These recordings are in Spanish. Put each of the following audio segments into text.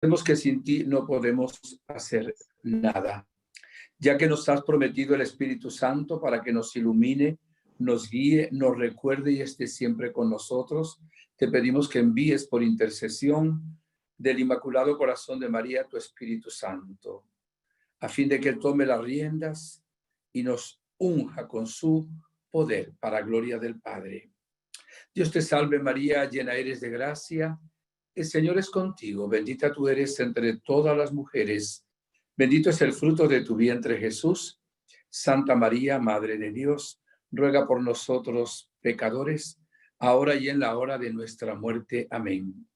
Sabemos que sin ti no podemos hacer nada, ya que nos has prometido el Espíritu Santo para que nos ilumine, nos guíe, nos recuerde y esté siempre con nosotros. Te pedimos que envíes por intercesión del Inmaculado Corazón de María tu Espíritu Santo, a fin de que tome las riendas y nos unja con su poder para gloria del Padre. Dios te salve María, llena eres de gracia, el Señor es contigo, bendita tú eres entre todas las mujeres, bendito es el fruto de tu vientre Jesús. Santa María, Madre de Dios, ruega por nosotros pecadores, ahora y en la hora de nuestra muerte. Amén.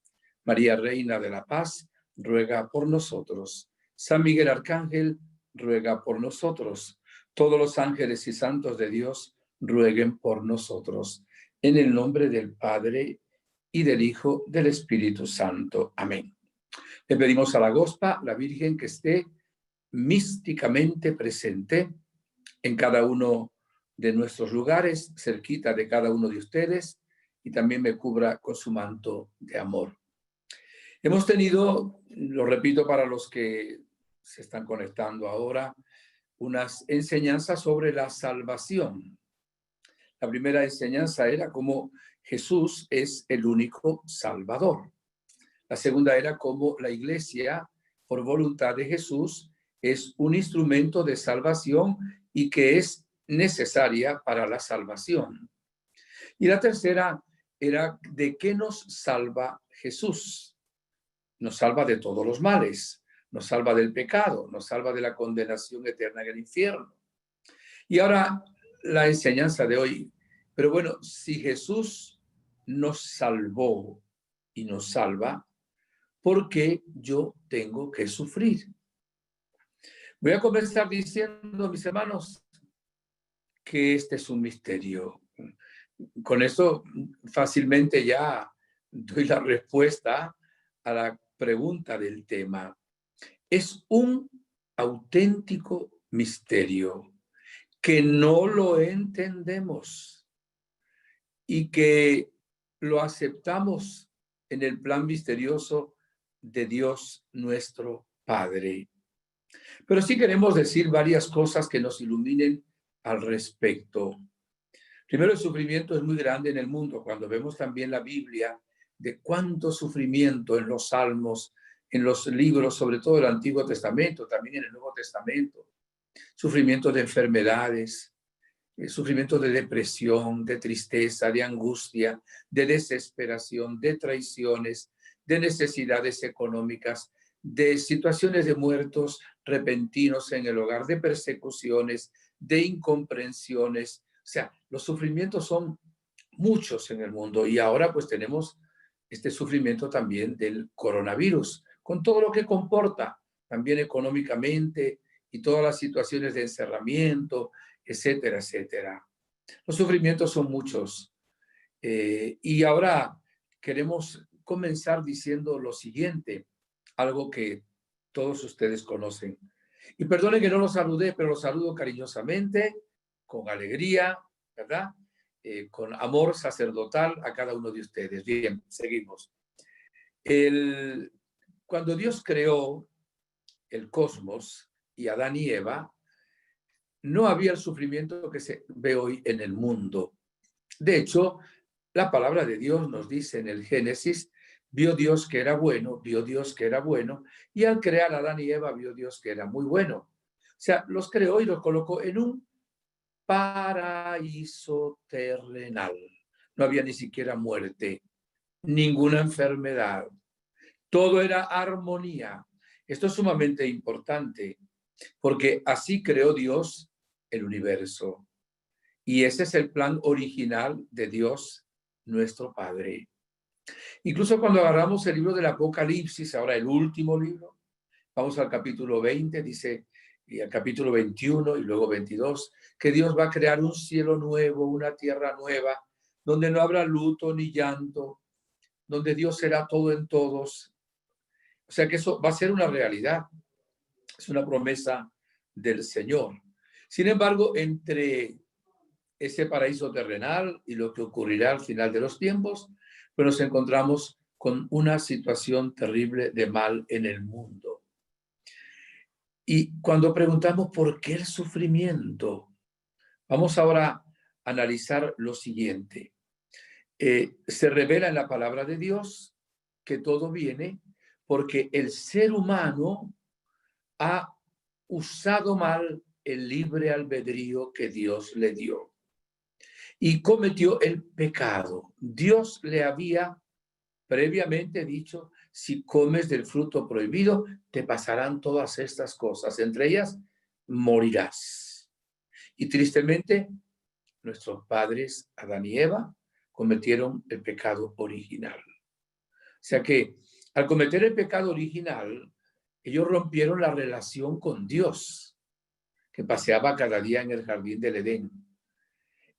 María, Reina de la Paz, ruega por nosotros. San Miguel Arcángel, ruega por nosotros. Todos los ángeles y santos de Dios, rueguen por nosotros. En el nombre del Padre, y del Hijo, del Espíritu Santo. Amén. Le pedimos a la Gospa, la Virgen, que esté místicamente presente en cada uno de nuestros lugares, cerquita de cada uno de ustedes, y también me cubra con su manto de amor. Hemos tenido, lo repito para los que se están conectando ahora, unas enseñanzas sobre la salvación. La primera enseñanza era cómo Jesús es el único Salvador. La segunda era cómo la Iglesia, por voluntad de Jesús, es un instrumento de salvación y que es necesaria para la salvación. Y la tercera era de qué nos salva Jesús. Nos salva de todos los males, nos salva del pecado, nos salva de la condenación eterna en el infierno. Y ahora la enseñanza de hoy. Pero bueno, si Jesús nos salvó y nos salva, ¿por qué yo tengo que sufrir? Voy a comenzar diciendo, mis hermanos, que este es un misterio. Con eso fácilmente ya doy la respuesta a la pregunta del tema. Es un auténtico misterio que no lo entendemos y que lo aceptamos en el plan misterioso de Dios nuestro Padre. Pero sí queremos decir varias cosas que nos iluminen al respecto. Primero, el sufrimiento es muy grande en el mundo. Cuando vemos también la Biblia, de cuánto sufrimiento en los Salmos, en los libros, sobre todo el Antiguo Testamento, también en el Nuevo Testamento. Sufrimiento de enfermedades, sufrimiento de depresión, de tristeza, de angustia, de desesperación, de traiciones, de necesidades económicas, de situaciones de muertos repentinos en el hogar, de persecuciones, de incomprensiones. O sea, los sufrimientos son muchos en el mundo y ahora pues tenemos este sufrimiento también del coronavirus, con todo lo que comporta, también económicamente y todas las situaciones de encerramiento, etcétera, etcétera. Los sufrimientos son muchos. Y ahora queremos comenzar diciendo lo siguiente, algo que todos ustedes conocen. Y perdonen que no los saludé, pero los saludo cariñosamente, con alegría, ¿verdad? Con amor sacerdotal a cada uno de ustedes. Bien, seguimos. Cuando Dios creó el cosmos y Adán y Eva, no había el sufrimiento que se ve hoy en el mundo. De hecho, la palabra de Dios nos dice en el Génesis, vio Dios que era bueno, vio Dios que era bueno, y al crear a Adán y Eva vio Dios que era muy bueno. O sea, los creó y los colocó en un paraíso terrenal. No había ni siquiera muerte, ninguna enfermedad. Todo era armonía. Esto es sumamente importante, porque así creó Dios el universo. Y ese es el plan original de Dios, nuestro Padre. Incluso cuando agarramos el libro del Apocalipsis, ahora el último libro, vamos al capítulo 20, dice, y al capítulo 21 y luego 22, que Dios va a crear un cielo nuevo, una tierra nueva, donde no habrá luto ni llanto, donde Dios será todo en todos. O sea que eso va a ser una realidad. Es una promesa del Señor. Sin embargo, entre ese paraíso terrenal y lo que ocurrirá al final de los tiempos, pues nos encontramos con una situación terrible de mal en el mundo. Y cuando preguntamos por qué el sufrimiento, vamos ahora a analizar lo siguiente. Se revela en la palabra de Dios que todo viene porque el ser humano ha usado mal el libre albedrío que Dios le dio y cometió el pecado. Dios le había previamente dicho, si comes del fruto prohibido, te pasarán todas estas cosas, entre ellas morirás. Y tristemente, nuestros padres, Adán y Eva, cometieron el pecado original. O sea que al cometer el pecado original, ellos rompieron la relación con Dios, que paseaba cada día en el jardín del Edén.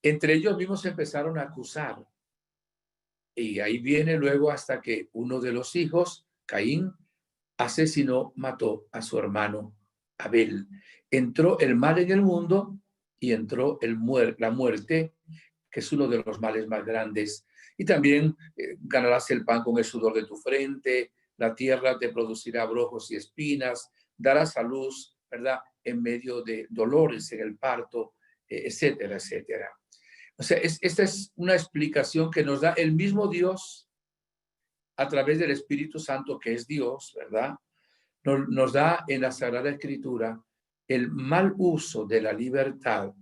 Entre ellos mismos se empezaron a acusar. Y ahí viene luego hasta que uno de los hijos, Caín, asesinó, mató a su hermano Abel. Entró el mal en el mundo y entró la muerte, que es uno de los males más grandes. Y también ganarás el pan con el sudor de tu frente, la tierra te producirá abrojos y espinas, darás a luz, ¿verdad?, en medio de dolores en el parto, etcétera, etcétera. O sea, esta es una explicación que nos da el mismo Dios a través del Espíritu Santo, que es Dios, ¿verdad? Nos da en la Sagrada Escritura el mal uso de la libertad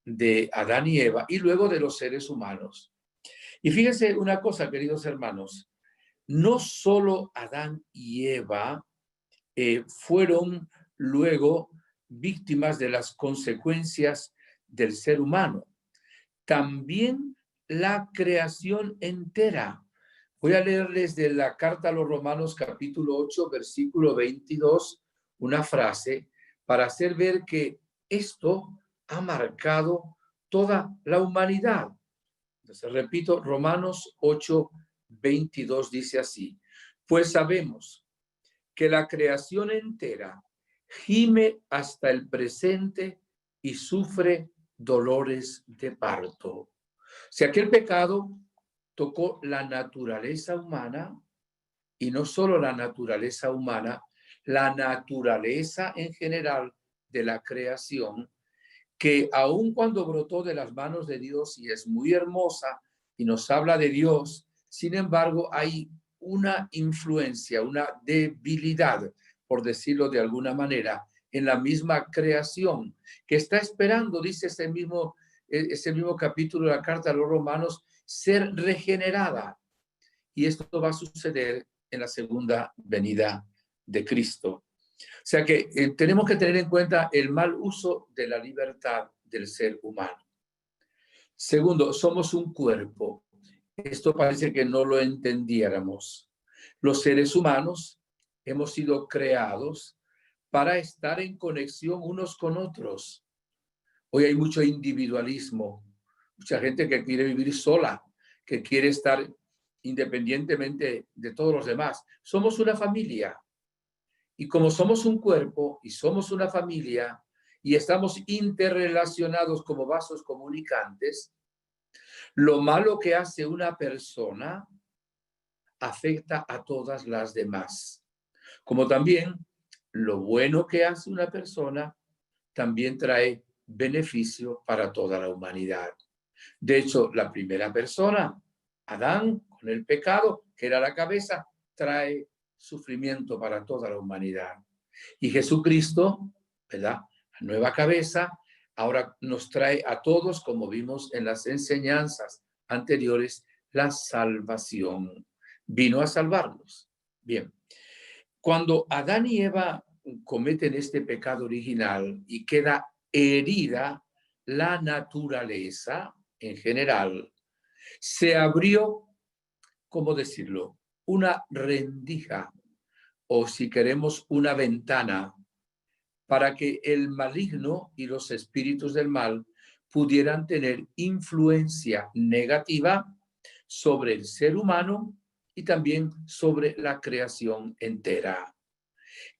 de Adán y Eva y luego de los seres humanos. Y fíjense una cosa, queridos hermanos, no solo Adán y Eva fueron luego víctimas de las consecuencias del ser humano, también la creación entera. Voy a leerles de la carta a los Romanos capítulo 8, versículo 22, una frase para hacer ver que esto ha marcado toda la humanidad. Entonces, repito, Romanos 8, 22 dice así: pues sabemos que la creación entera gime hasta el presente y sufre dolores de parto. O sea que el pecado tocó la naturaleza humana, y no solo la naturaleza humana, la naturaleza en general de la creación, que aun cuando brotó de las manos de Dios y es muy hermosa y nos habla de Dios, sin embargo hay una influencia, una debilidad, por decirlo de alguna manera, en la misma creación, que está esperando, dice ese mismo capítulo de la carta a los Romanos, ser regenerada. Y esto va a suceder en la segunda venida de Cristo. O sea que tenemos que tener en cuenta el mal uso de la libertad del ser humano. Segundo, somos un cuerpo. Esto parece que no lo entendiéramos. Los seres humanos hemos sido creados para estar en conexión unos con otros. Hoy hay mucho individualismo, mucha gente que quiere vivir sola, que quiere estar independientemente de todos los demás. Somos una familia. Y como somos un cuerpo y somos una familia y estamos interrelacionados como vasos comunicantes, lo malo que hace una persona afecta a todas las demás. Como también lo bueno que hace una persona también trae beneficio para toda la humanidad. De hecho, la primera persona, Adán, con el pecado, que era la cabeza, trae sufrimiento para toda la humanidad. Y Jesucristo, ¿verdad?, la nueva cabeza, ahora nos trae a todos, como vimos en las enseñanzas anteriores, la salvación. Vino a salvarnos. Bien, cuando Adán y Eva cometen este pecado original y queda herida la naturaleza en general, se abrió, ¿cómo decirlo?, una rendija, o si queremos, una ventana, para que el maligno y los espíritus del mal pudieran tener influencia negativa sobre el ser humano y también sobre la creación entera.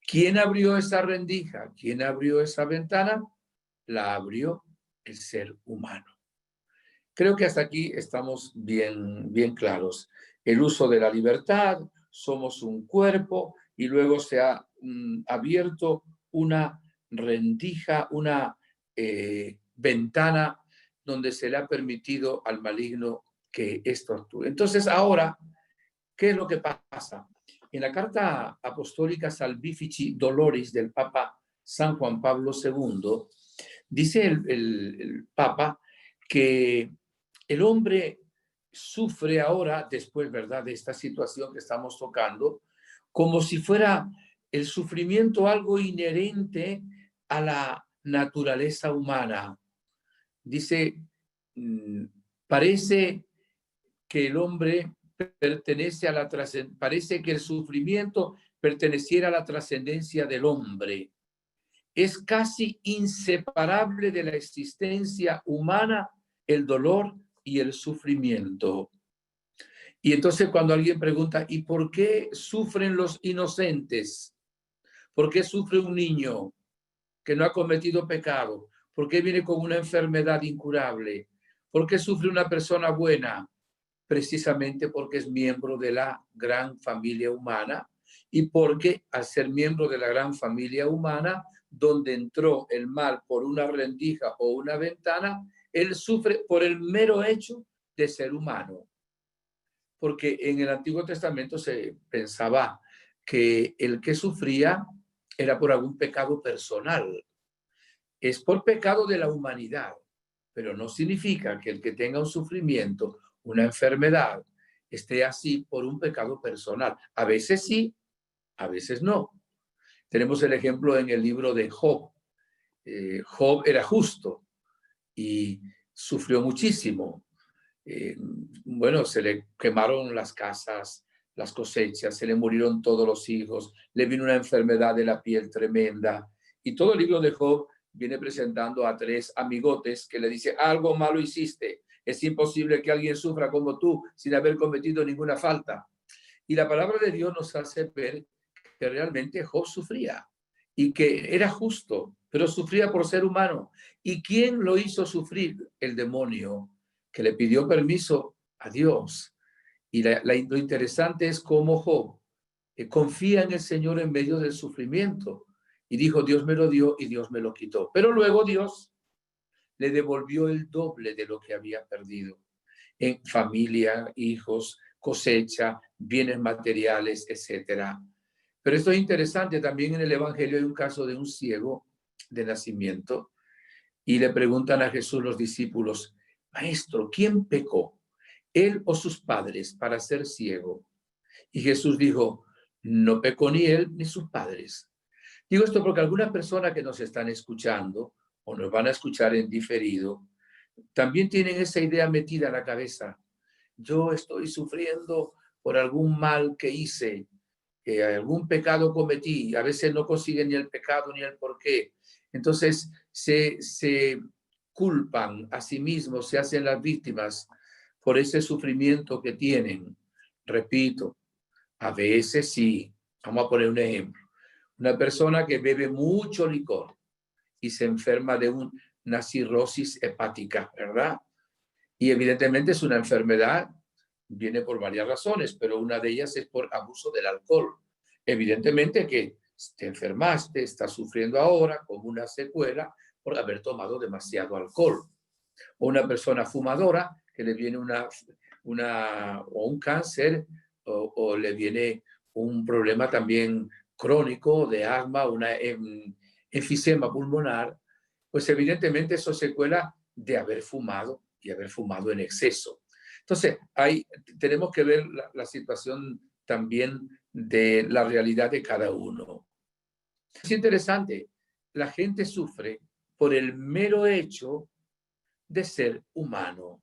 ¿Quién abrió esa rendija? ¿Quién abrió esa ventana? La abrió el ser humano. Creo que hasta aquí estamos bien claros. el uso de la libertad, somos un cuerpo, y luego se ha abierto una rendija, una ventana donde se le ha permitido al maligno que esto actúe. Entonces ahora, ¿qué es lo que pasa? En la carta apostólica Salvifici Doloris del Papa San Juan Pablo II, dice el Papa que el hombre sufre ahora, después, ¿verdad?, de esta situación que estamos tocando, como si fuera el sufrimiento algo inherente a la naturaleza humana. Dice, parece que el hombre pertenece a la trascendencia, parece que el sufrimiento perteneciera a la trascendencia del hombre. Es casi inseparable de la existencia humana el dolor y el sufrimiento. Y entonces cuando alguien pregunta, ¿y por qué sufren los inocentes? ¿Por qué sufre un niño que no ha cometido pecado? ¿Por qué viene con una enfermedad incurable? ¿Por qué sufre una persona buena? Precisamente porque es miembro de la gran familia humana, y porque al ser miembro de la gran familia humana, donde entró el mal por una rendija o una ventana, él sufre por el mero hecho de ser humano. Porque en el Antiguo Testamento se pensaba que el que sufría era por algún pecado personal. Es por pecado de la humanidad, pero no significa que el que tenga un sufrimiento, una enfermedad, esté así por un pecado personal. A veces sí, a veces no. Tenemos el ejemplo en el libro de Job. Job era justo y sufrió muchísimo. Bueno, se le quemaron las casas, las cosechas, se le murieron todos los hijos, le vino una enfermedad de la piel tremenda. Y todo el libro de Job viene presentando a tres amigotes que le dice, algo malo hiciste, es imposible que alguien sufra como tú sin haber cometido ninguna falta. Y la palabra de Dios nos hace ver que realmente Job sufría y que era justo, pero sufría por ser humano. ¿Y quién lo hizo sufrir? El demonio, que le pidió permiso a Dios. Y lo interesante es cómo Job confía en el Señor en medio del sufrimiento. Y dijo, Dios me lo dio y Dios me lo quitó. Pero luego Dios le devolvió el doble de lo que había perdido en familia, hijos, cosecha, bienes materiales, etcétera. Pero esto es interesante, también en el Evangelio hay un caso de un ciego de nacimiento y le preguntan a Jesús los discípulos, Maestro, ¿quién pecó? ¿Él o sus padres para ser ciego? Y Jesús dijo, no pecó ni él ni sus padres. Digo esto porque algunas personas que nos están escuchando o nos van a escuchar en diferido, también tienen esa idea metida en la cabeza. Yo estoy sufriendo por algún mal que hice, algún pecado cometí, a veces no consiguen ni el pecado ni el porqué. Entonces se culpan a sí mismos, se hacen las víctimas por ese sufrimiento que tienen. Repito, a veces sí. Vamos a poner un ejemplo. Una persona que bebe mucho licor y se enferma de una cirrosis hepática, ¿verdad? Y evidentemente es una enfermedad, viene por varias razones, pero una de ellas es por abuso del alcohol. Evidentemente que te enfermaste, estás sufriendo ahora como una secuela por haber tomado demasiado alcohol. O una persona fumadora que le viene o un cáncer o le viene un problema también crónico de asma, una enfisema pulmonar, pues evidentemente eso secuela de haber fumado y haber fumado en exceso. Entonces, tenemos que ver la situación también de la realidad de cada uno. Es interesante, la gente sufre por el mero hecho de ser humano.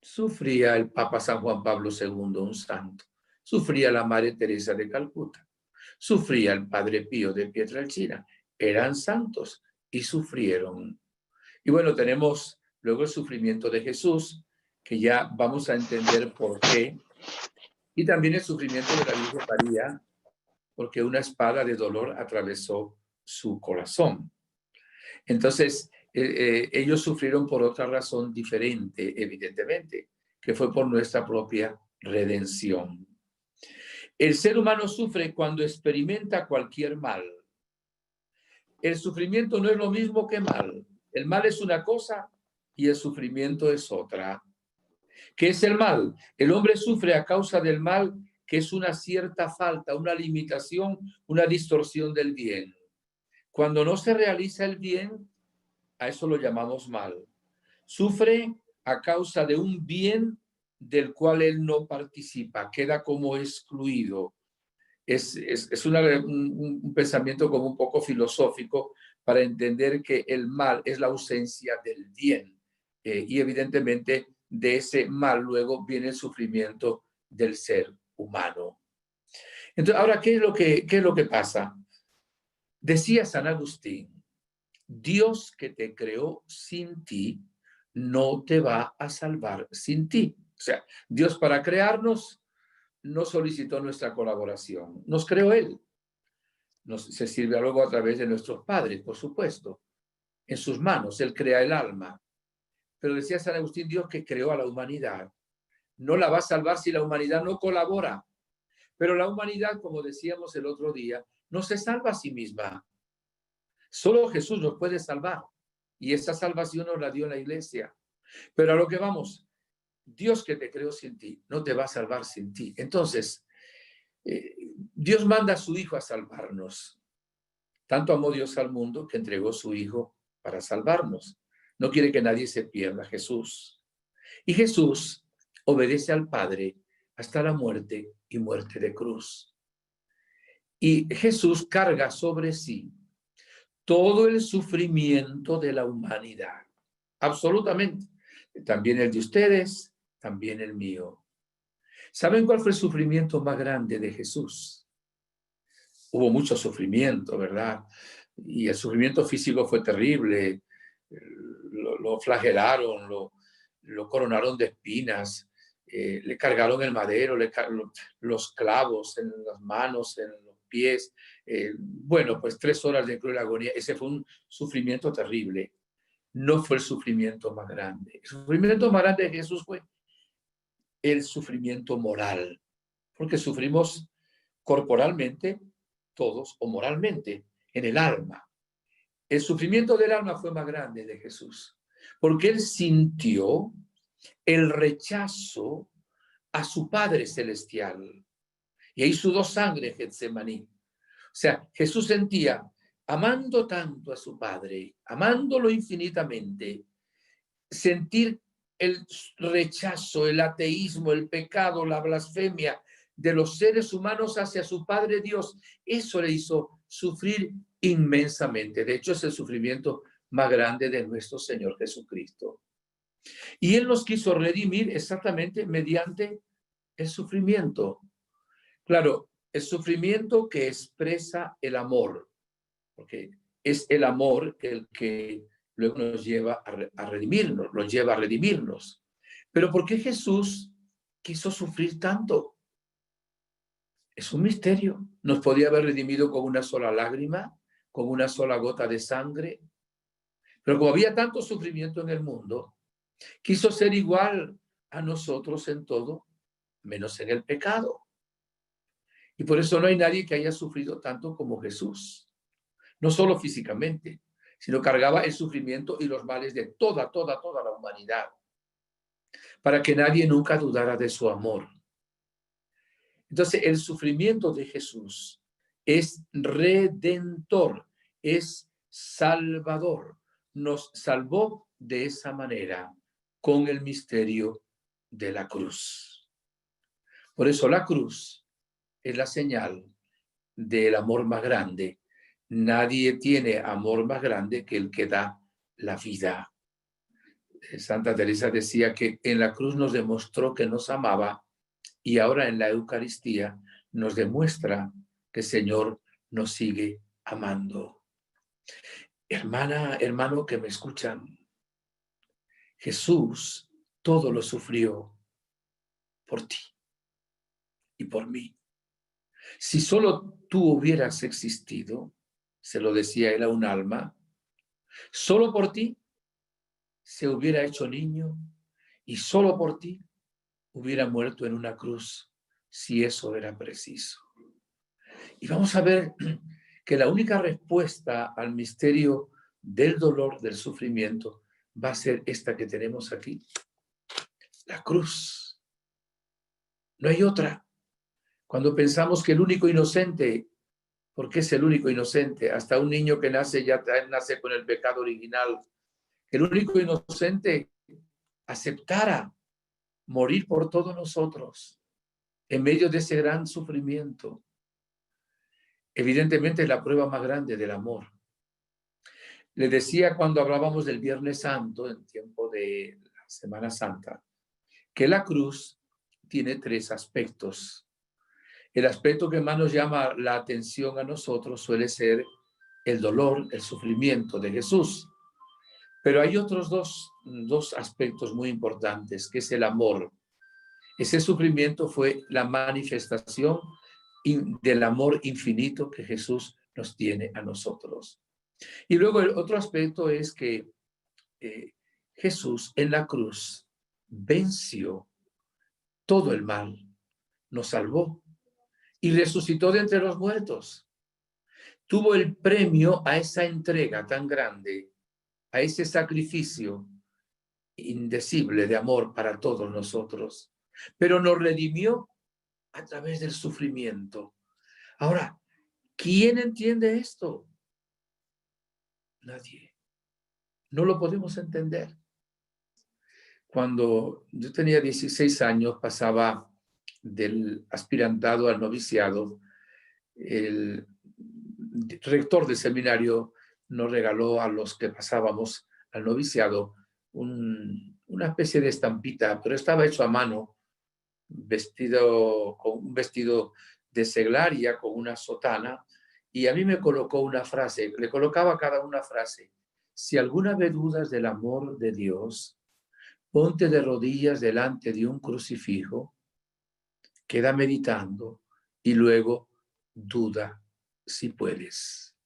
Sufría el Papa San Juan Pablo II, un santo. Sufría la Madre Teresa de Calcuta. Sufría el Padre Pío de Pietrelcina. Eran santos y sufrieron. Y bueno, tenemos luego el sufrimiento de Jesús, que ya vamos a entender por qué. Y también el sufrimiento de la Virgen María, porque una espada de dolor atravesó su corazón. Entonces, ellos sufrieron por otra razón diferente, evidentemente, que fue por nuestra propia redención. El ser humano sufre cuando experimenta cualquier mal. El sufrimiento no es lo mismo que mal. El mal es una cosa y el sufrimiento es otra. ¿Qué es el mal? El hombre sufre a causa del mal, que es una cierta falta, una limitación, una distorsión del bien. Cuando no se realiza el bien, a eso lo llamamos mal. Sufre a causa de un bien del cual él no participa, queda como excluido. Es un pensamiento como un poco filosófico para entender que el mal es la ausencia del bien. Y evidentemente de ese mal luego viene el sufrimiento del ser humano. Entonces, ahora, qué es lo que pasa? Decía San Agustín, Dios que te creó sin ti, no te va a salvar sin ti. O sea, Dios para crearnos no solicitó nuestra colaboración, nos creó Él. Se sirve luego a través de nuestros padres, por supuesto. En sus manos, Él crea el alma. Pero decía San Agustín, Dios que creó a la humanidad, no la va a salvar si la humanidad no colabora. Pero la humanidad, como decíamos el otro día, no se salva a sí misma. Solo Jesús nos puede salvar. Y esa salvación nos la dio la iglesia. Pero a lo que vamos, Dios que te creó sin ti, no te va a salvar sin ti. Entonces, Dios manda a su Hijo a salvarnos. Tanto amó Dios al mundo que entregó su Hijo para salvarnos. No quiere que nadie se pierda, Jesús. Y Jesús obedece al Padre hasta la muerte y muerte de cruz. Y Jesús carga sobre sí todo el sufrimiento de la humanidad. Absolutamente. También el de ustedes, también el mío. ¿Saben cuál fue el sufrimiento más grande de Jesús? Hubo mucho sufrimiento, ¿verdad? Y el sufrimiento físico fue terrible. Lo flagelaron, lo coronaron de espinas, le cargaron el madero, los clavos en las manos, en los pies. Bueno, pues 3 horas de cruel agonía. Ese fue un sufrimiento terrible. No fue el sufrimiento más grande. El sufrimiento más grande de Jesús fue el sufrimiento moral, porque sufrimos corporalmente todos o moralmente en el alma. El sufrimiento del alma fue más grande de Jesús, porque él sintió el rechazo a su Padre Celestial. Y ahí sudó sangre Getsemaní. O sea, Jesús sentía, amando tanto a su Padre, amándolo infinitamente, sentir el rechazo, el ateísmo, el pecado, la blasfemia de los seres humanos hacia su Padre Dios. Eso le hizo sufrir inmensamente. De hecho, es el sufrimiento más grande de nuestro Señor Jesucristo. Y Él nos quiso redimir exactamente mediante el sufrimiento. Claro, el sufrimiento que expresa el amor, porque es el amor el que luego nos lleva a redimirnos, nos lleva a redimirnos. Pero ¿por qué Jesús quiso sufrir tanto? Es un misterio. Nos podía haber redimido con una sola lágrima, con una sola gota de sangre. Pero como había tanto sufrimiento en el mundo, quiso ser igual a nosotros en todo, menos en el pecado. Y por eso no hay nadie que haya sufrido tanto como Jesús. No solo físicamente, sino cargaba el sufrimiento y los males de toda la humanidad, para que nadie nunca dudara de su amor. Entonces, el sufrimiento de Jesús es redentor, es salvador. Nos salvó de esa manera con el misterio de la cruz. Por eso la cruz es la señal del amor más grande. Nadie tiene amor más grande que el que da la vida. Santa Teresa decía que en la cruz nos demostró que nos amaba y ahora en la Eucaristía nos demuestra que el Señor nos sigue amando. Hermana, hermano que me escuchan, Jesús todo lo sufrió por ti y por mí. Si solo tú hubieras existido, se lo decía él a un alma, solo por ti se hubiera hecho niño y solo por ti hubiera muerto en una cruz si eso era preciso. Y vamos a ver que la única respuesta al misterio del dolor, del sufrimiento, va a ser esta que tenemos aquí, la cruz. No hay otra. Cuando pensamos que el único inocente, ¿por qué es el único inocente? Hasta un niño que nace ya nace con el pecado original. El único inocente aceptara morir por todos nosotros en medio de ese gran sufrimiento. Evidentemente es la prueba más grande del amor. Le decía cuando hablábamos del Viernes Santo, en tiempo de la Semana Santa, que la cruz tiene tres aspectos. El aspecto que más nos llama la atención a nosotros suele ser el dolor, el sufrimiento de Jesús. Pero hay otros dos aspectos muy importantes, que es el amor. Ese sufrimiento fue la manifestación del amor infinito que Jesús nos tiene a nosotros. Y luego el otro aspecto es que Jesús en la cruz venció todo el mal, nos salvó y resucitó de entre los muertos. Tuvo el premio a esa entrega tan grande, a ese sacrificio indecible de amor para todos nosotros, pero nos redimió a través del sufrimiento. Ahora, ¿quién entiende esto? Nadie. No lo podemos entender. Cuando yo tenía 16 años, pasaba del aspirantado al noviciado. El rector del seminario nos regaló a los que pasábamos al noviciado una especie de estampita, pero estaba hecho a mano, con un vestido de seglaria, con una sotana, y a mí me colocó una frase, le colocaba a cada una frase: si alguna vez dudas del amor de Dios, ponte de rodillas delante de un crucifijo, queda meditando y luego duda si puedes.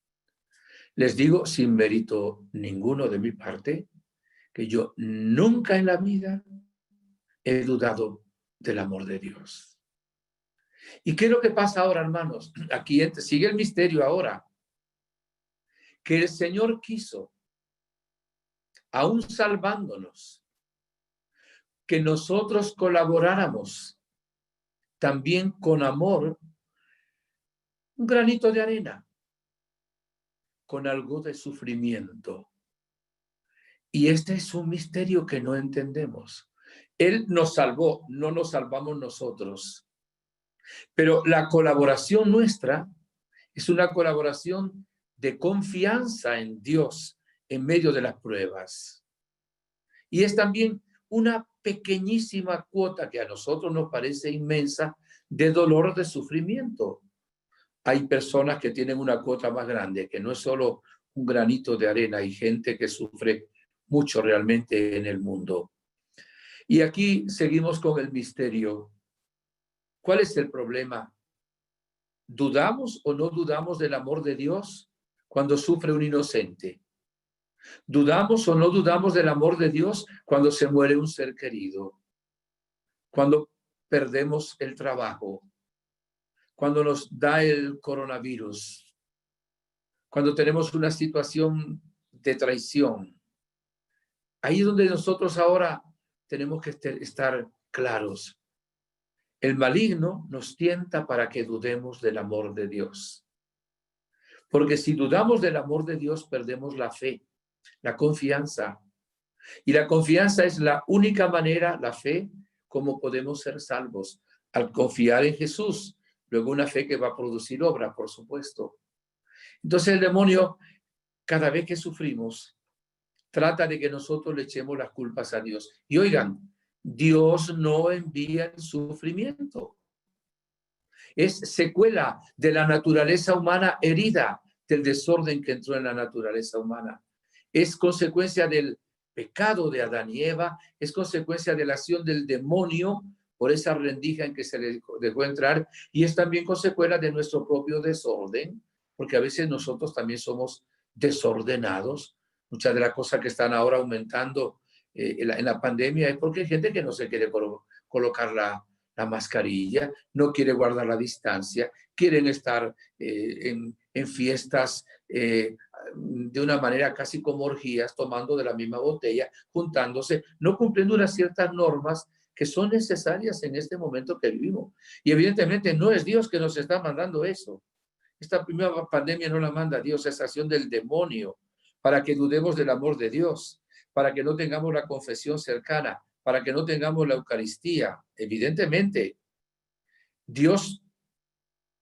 Les digo sin mérito ninguno de mi parte que yo nunca en la vida he dudado del amor de Dios. ¿Y qué es lo que pasa ahora, hermanos? Aquí sigue el misterio ahora. Que el Señor quiso, aún salvándonos, que nosotros colaboráramos también con amor, un granito de arena, con algo de sufrimiento. Y este es un misterio que no entendemos. Él nos salvó, no nos salvamos nosotros. Pero la colaboración nuestra es una colaboración de confianza en Dios en medio de las pruebas. Y es también una pequeñísima cuota que a nosotros nos parece inmensa de dolor, de sufrimiento. Hay personas que tienen una cuota más grande, que no es solo un granito de arena, hay gente que sufre mucho realmente en el mundo. Y aquí seguimos con el misterio. ¿Cuál es el problema? ¿Dudamos o no dudamos del amor de Dios cuando sufre un inocente? ¿Dudamos o no dudamos del amor de Dios cuando se muere un ser querido? Cuando perdemos el trabajo, cuando nos da el coronavirus, cuando tenemos una situación de traición. Ahí es donde nosotros ahora tenemos que estar claros. El maligno nos tienta para que dudemos del amor de Dios. Porque si dudamos del amor de Dios, perdemos la fe, la confianza. Y la confianza es la única manera, la fe, como podemos ser salvos. Al confiar en Jesús, luego una fe que va a producir obra, por supuesto. Entonces el demonio, cada vez que sufrimos, trata de que nosotros le echemos las culpas a Dios. Y oigan, Dios no envía el sufrimiento. Es secuela de la naturaleza humana herida, del desorden que entró en la naturaleza humana. Es consecuencia del pecado de Adán y Eva, es consecuencia de la acción del demonio por esa rendija en que se le dejó entrar, y es también consecuencia de nuestro propio desorden, porque a veces nosotros también somos desordenados. Muchas de las cosas que están ahora aumentando en la pandemia es porque hay gente que no se quiere colocar la mascarilla, no quiere guardar la distancia, quieren estar en fiestas de una manera casi como orgías, tomando de la misma botella, juntándose, no cumpliendo unas ciertas normas que son necesarias en este momento que vivimos. Y evidentemente no es Dios que nos está mandando eso. Esta primera pandemia no la manda Dios, es acción del demonio, para que dudemos del amor de Dios, para que no tengamos la confesión cercana, para que no tengamos la Eucaristía. Evidentemente, Dios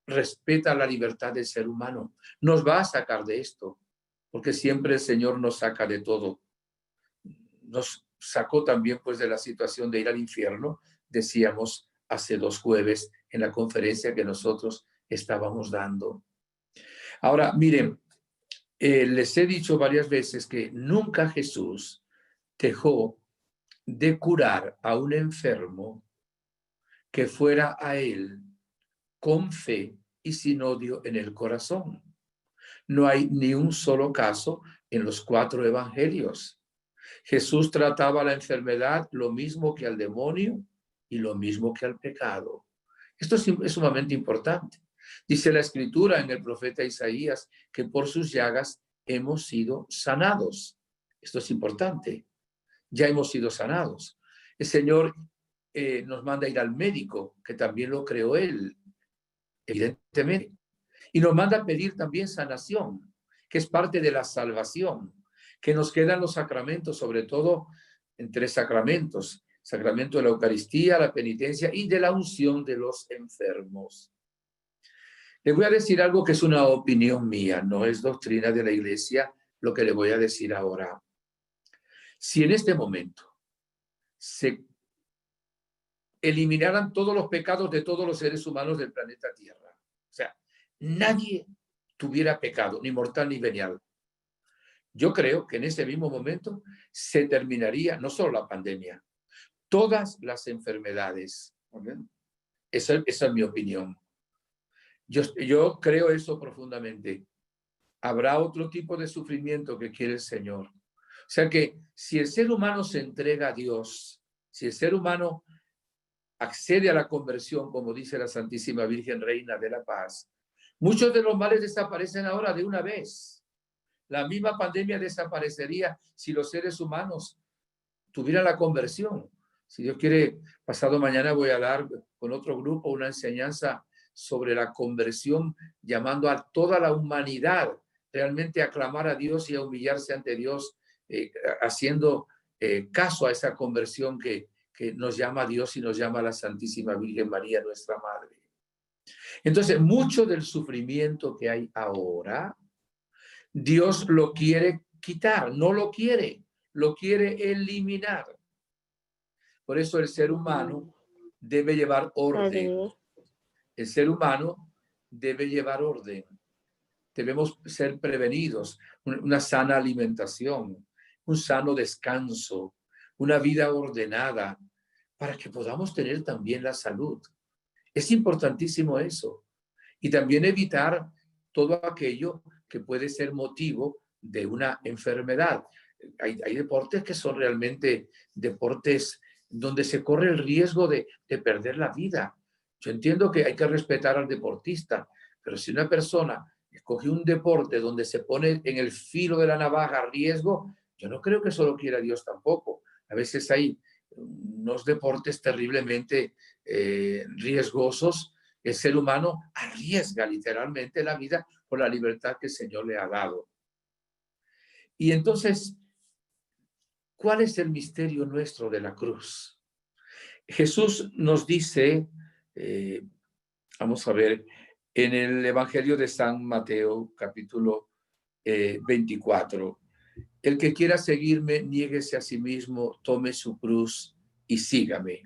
respeta la libertad del ser humano. Nos va a sacar de esto, porque siempre el Señor nos saca de todo. Nos sacó también pues de la situación de ir al infierno, decíamos hace 2 jueves en la conferencia que nosotros estábamos dando. Ahora, miren, les he dicho varias veces que nunca Jesús dejó de curar a un enfermo que fuera a él con fe y sin odio en el corazón. No hay ni un solo caso en los 4 evangelios. Jesús trataba la enfermedad lo mismo que al demonio y lo mismo que al pecado. Esto es sumamente importante. Dice la Escritura en el profeta Isaías que por sus llagas hemos sido sanados. Esto es importante. Ya hemos sido sanados. El Señor nos manda ir al médico, que también lo creó Él, evidentemente. Y nos manda a pedir también sanación, que es parte de la salvación, que nos quedan los sacramentos, sobre todo en 3 sacramentos: sacramento de la Eucaristía, la penitencia y de la unción de los enfermos. Le voy a decir algo que es una opinión mía, no es doctrina de la Iglesia lo que le voy a decir ahora. Si en este momento se eliminaran todos los pecados de todos los seres humanos del planeta Tierra, o sea, nadie tuviera pecado, ni mortal ni venial, yo creo que en ese mismo momento se terminaría no solo la pandemia, todas las enfermedades. ¿Okay? Esa es mi opinión. Yo creo eso profundamente. Habrá otro tipo de sufrimiento que quiere el Señor. O sea que si el ser humano se entrega a Dios, si el ser humano accede a la conversión, como dice la Santísima Virgen Reina de la Paz, muchos de los males desaparecen ahora de una vez. La misma pandemia desaparecería si los seres humanos tuvieran la conversión. Si Dios quiere, pasado mañana voy a dar con otro grupo una enseñanza sobre la conversión, llamando a toda la humanidad realmente a clamar a Dios y a humillarse ante Dios, haciendo caso a esa conversión que nos llama a Dios y nos llama a la Santísima Virgen María, nuestra Madre. Entonces, mucho del sufrimiento que hay ahora, Dios lo quiere quitar, no lo quiere, lo quiere eliminar. Por eso el ser humano debe llevar orden. El ser humano debe llevar orden. Debemos ser prevenidos, una sana alimentación, un sano descanso, una vida ordenada, para que podamos tener también la salud. Es importantísimo eso. Y también evitar todo aquello que puede ser motivo de una enfermedad. Hay deportes que son realmente deportes donde se corre el riesgo de perder la vida. Yo entiendo que hay que respetar al deportista, pero si una persona escoge un deporte donde se pone en el filo de la navaja a riesgo, yo no creo que eso lo quiera Dios tampoco. A veces hay unos deportes terriblemente riesgosos. El ser humano arriesga literalmente la vida por la libertad que el Señor le ha dado. Y entonces, ¿cuál es el misterio nuestro de la cruz? Jesús nos dice, vamos a ver, en el Evangelio de San Mateo, capítulo 24, el que quiera seguirme, niéguese a sí mismo, tome su cruz y sígame.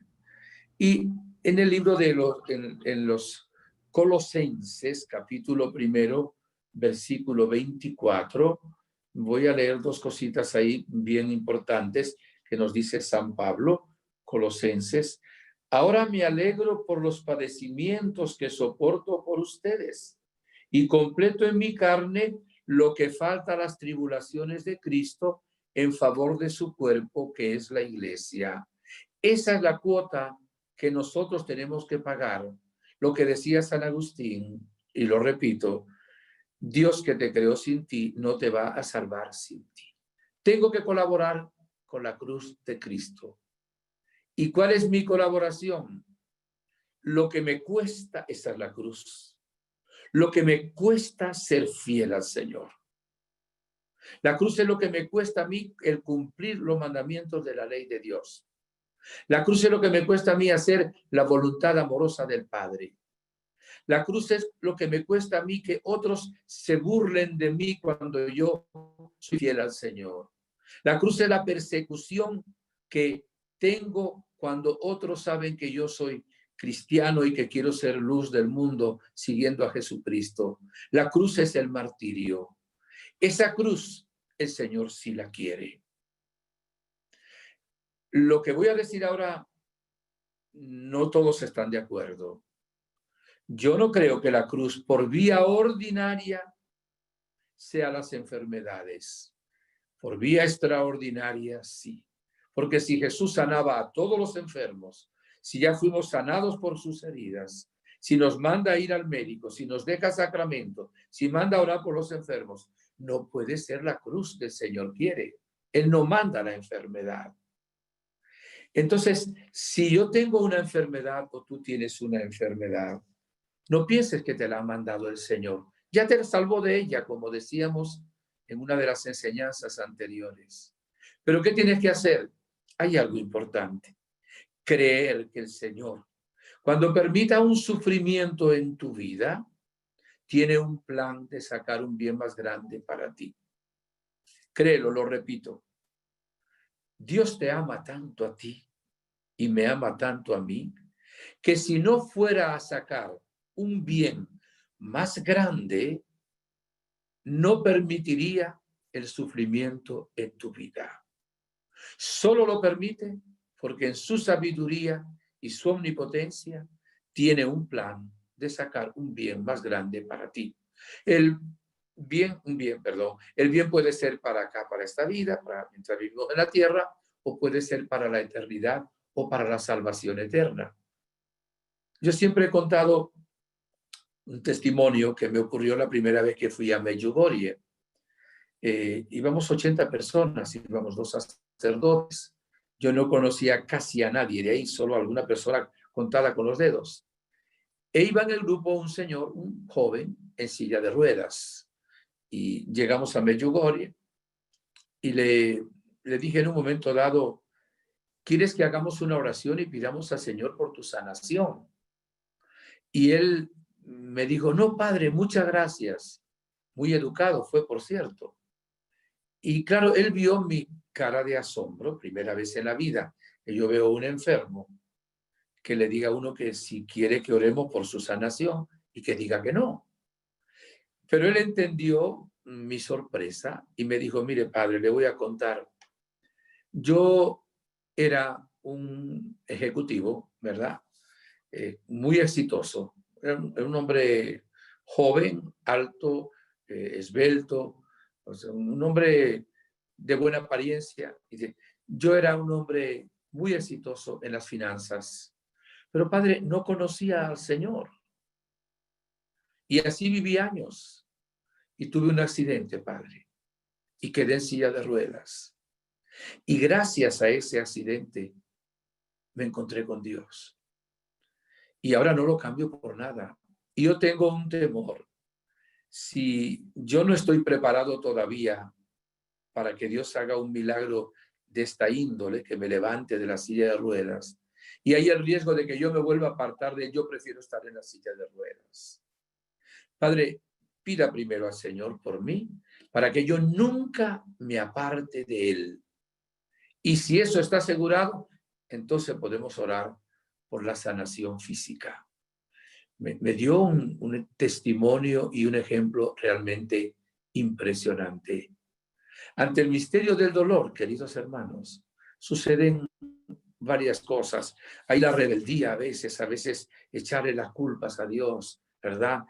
Y en el libro de los Colosenses, capítulo 1, versículo 24, voy a leer 2 cositas ahí bien importantes que nos dice San Pablo, Colosenses. Ahora me alegro por los padecimientos que soporto por ustedes y completo en mi carne lo que falta a las tribulaciones de Cristo en favor de su cuerpo, que es la iglesia. Esa es la cuota que nosotros tenemos que pagar lo que decía San Agustín, y lo repito, Dios que te creó sin ti no te va a salvar sin ti. Tengo que colaborar con la cruz de Cristo. ¿Y cuál es mi colaboración? Lo que me cuesta estar en la cruz. Lo que me cuesta ser fiel al Señor. La cruz es lo que me cuesta a mí el cumplir los mandamientos de la ley de Dios. La cruz es lo que me cuesta a mí hacer la voluntad amorosa del Padre. La cruz es lo que me cuesta a mí que otros se burlen de mí cuando yo soy fiel al Señor. La cruz es la persecución que tengo cuando otros saben que yo soy cristiano y que quiero ser luz del mundo siguiendo a Jesucristo. La cruz es el martirio. Esa cruz el Señor sí la quiere. Lo que voy a decir ahora, no todos están de acuerdo. Yo no creo que la cruz por vía ordinaria sea las enfermedades. Por vía extraordinaria, sí. Porque si Jesús sanaba a todos los enfermos, si ya fuimos sanados por sus heridas, si nos manda a ir al médico, si nos deja sacramento, si manda a orar por los enfermos, no puede ser la cruz que el Señor quiere. Él no manda la enfermedad. Entonces, si yo tengo una enfermedad o tú tienes una enfermedad, no pienses que te la ha mandado el Señor. Ya te salvó de ella, como decíamos en una de las enseñanzas anteriores. Pero ¿qué tienes que hacer? Hay algo importante. Creer que el Señor, cuando permita un sufrimiento en tu vida, tiene un plan de sacar un bien más grande para ti. Créelo, lo repito. Dios te ama tanto a ti y me ama tanto a mí, que si no fuera a sacar un bien más grande, no permitiría el sufrimiento en tu vida. Solo lo permite porque en su sabiduría y su omnipotencia tiene un plan de sacar un bien más grande para ti. El bien puede ser para acá, para esta vida, para mientras vivimos en la tierra, o puede ser para la eternidad o para la salvación eterna. Yo siempre he contado un testimonio que me ocurrió la primera vez que fui a Medjugorje. Íbamos 80 personas, íbamos 2 sacerdotes. Yo no conocía casi a nadie de ahí, solo alguna persona contada con los dedos. E iba en el grupo un señor, un joven, en silla de ruedas. Y llegamos a Medjugorje y le dije en un momento dado, ¿quieres que hagamos una oración y pidamos al Señor por tu sanación? Y él me dijo, no, padre, muchas gracias. Muy educado fue, por cierto. Y claro, él vio mi cara de asombro, primera vez en la vida, que yo veo a un enfermo, que le diga a uno que si quiere que oremos por su sanación y que diga que no. Pero él entendió mi sorpresa y me dijo, mire, padre, le voy a contar. Yo era un ejecutivo, ¿verdad? Muy exitoso. Era un hombre joven, alto, esbelto, o sea, un hombre de buena apariencia. Dice, yo era un hombre muy exitoso en las finanzas, pero padre, no conocía al Señor. Y así viví años. Y tuve un accidente, padre, y quedé en silla de ruedas. Y gracias a ese accidente me encontré con Dios. Y ahora no lo cambio por nada. Y yo tengo un temor. Si yo no estoy preparado todavía para que Dios haga un milagro de esta índole, que me levante de la silla de ruedas, y hay el riesgo de que yo me vuelva a apartar de él, yo prefiero estar en la silla de ruedas. Padre, pida primero al Señor por mí, para que yo nunca me aparte de él. Y si eso está asegurado, entonces podemos orar por la sanación física. Me dio un testimonio y un ejemplo realmente impresionante. Ante el misterio del dolor, queridos hermanos, suceden varias cosas. Hay la rebeldía a veces echarle las culpas a Dios, ¿verdad?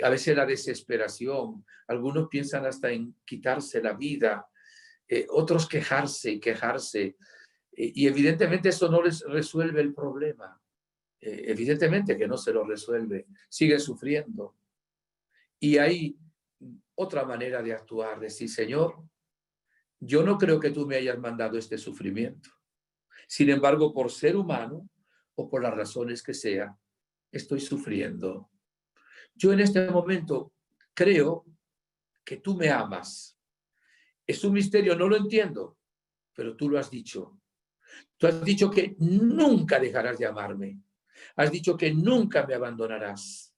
A veces la desesperación. Algunos piensan hasta en quitarse la vida, otros quejarse. Y evidentemente eso no les resuelve el problema. evidentemente que no se lo resuelve, sigue sufriendo. Y hay otra manera de actuar, decir, Señor, yo no creo que tú me hayas mandado este sufrimiento. Sin embargo, por ser humano o por las razones que sea, estoy sufriendo. Yo en este momento creo que tú me amas. Es un misterio, no lo entiendo, pero tú lo has dicho. Tú has dicho que nunca dejarás de amarme. Has dicho que nunca me abandonarás.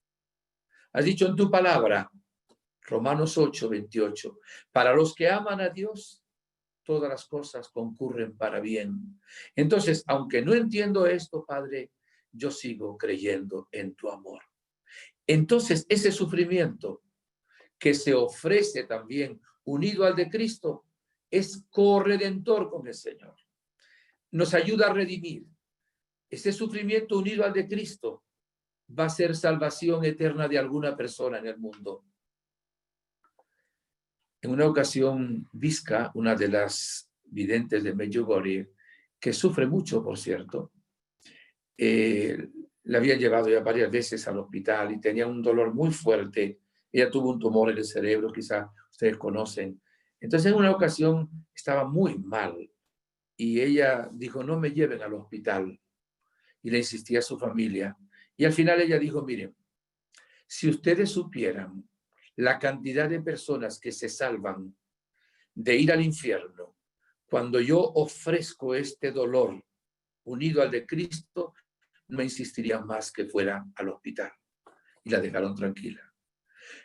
Has dicho en tu palabra, Romanos 8:28, para los que aman a Dios, todas las cosas concurren para bien. Entonces, aunque no entiendo esto, Padre, yo sigo creyendo en tu amor. Entonces, ese sufrimiento que se ofrece también unido al de Cristo es corredentor con el Señor. Nos ayuda a redimir. Ese sufrimiento unido al de Cristo va a ser salvación eterna de alguna persona en el mundo. En una ocasión, Visca, una de las videntes de Medjugorje, que sufre mucho, por cierto, la había llevado ya varias veces al hospital y tenía un dolor muy fuerte. Ella tuvo un tumor en el cerebro, quizá ustedes conocen. Entonces, en una ocasión estaba muy mal y ella dijo, no me lleven al hospital. Y le insistía a su familia. Y al final ella dijo, miren, si ustedes supieran la cantidad de personas que se salvan de ir al infierno, cuando yo ofrezco este dolor unido al de Cristo, no me insistirían más que fuera al hospital. Y la dejaron tranquila.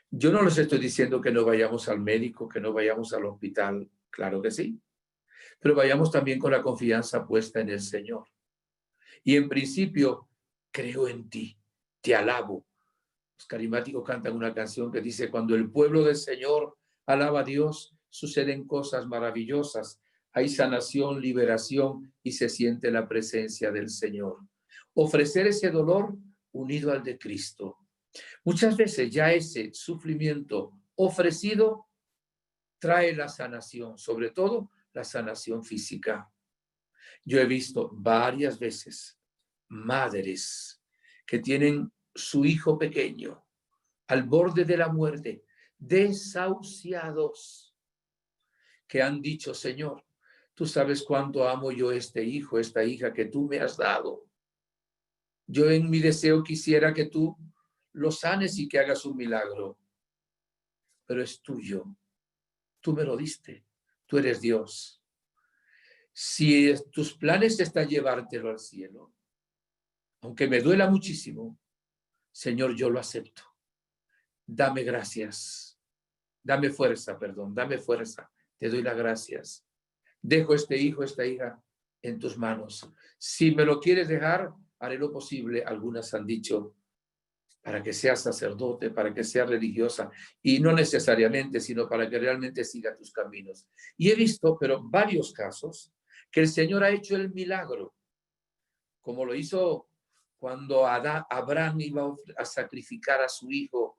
Yo no les estoy diciendo que no vayamos al médico, que no vayamos al hospital, claro que sí, pero vayamos también con la confianza puesta en el Señor. Y en principio, creo en ti, te alabo. Los carismáticos cantan una canción que dice, cuando el pueblo del Señor alaba a Dios, suceden cosas maravillosas. Hay sanación, liberación y se siente la presencia del Señor. Ofrecer ese dolor unido al de Cristo. Muchas veces ya ese sufrimiento ofrecido trae la sanación, sobre todo la sanación física. Yo he visto varias veces madres que tienen su hijo pequeño al borde de la muerte, desahuciados, que han dicho, Señor, tú sabes cuánto amo yo a este hijo, esta hija que tú me has dado. Yo en mi deseo quisiera que tú lo sanes y que hagas un milagro, pero es tuyo. Tú me lo diste. Tú eres Dios. Si tus planes están llevártelo al cielo, aunque me duela muchísimo, Señor, yo lo acepto. Dame gracias. Dame fuerza, perdón. Dame fuerza. Te doy las gracias. Dejo este hijo, esta hija en tus manos. Si me lo quieres dejar, haré lo posible. Algunas han dicho, para que sea sacerdote, para que sea religiosa, y no necesariamente, sino para que realmente siga tus caminos. Y he visto, pero varios casos, que el Señor ha hecho el milagro, como lo hizo cuando Abraham iba a sacrificar a su hijo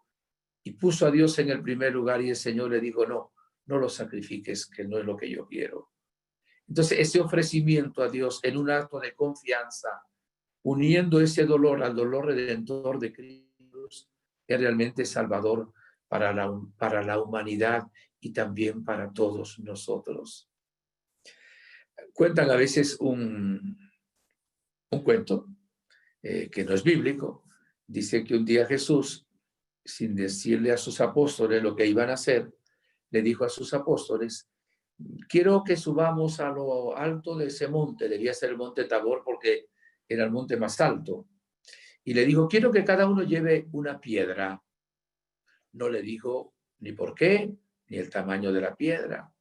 y puso a Dios en el primer lugar y el Señor le dijo, no, no lo sacrifiques, que no es lo que yo quiero. Entonces, ese ofrecimiento a Dios en un acto de confianza, uniendo ese dolor al dolor redentor de Cristo, es realmente salvador para la humanidad y también para todos nosotros. Cuentan a veces un cuento que no es bíblico. Dice que un día Jesús, sin decirle a sus apóstoles lo que iban a hacer, le dijo a sus apóstoles, quiero que subamos a lo alto de ese monte, debía ser el monte Tabor porque era el monte más alto. Y le dijo, quiero que cada uno lleve una piedra. No le dijo ni por qué, ni el tamaño de la piedra.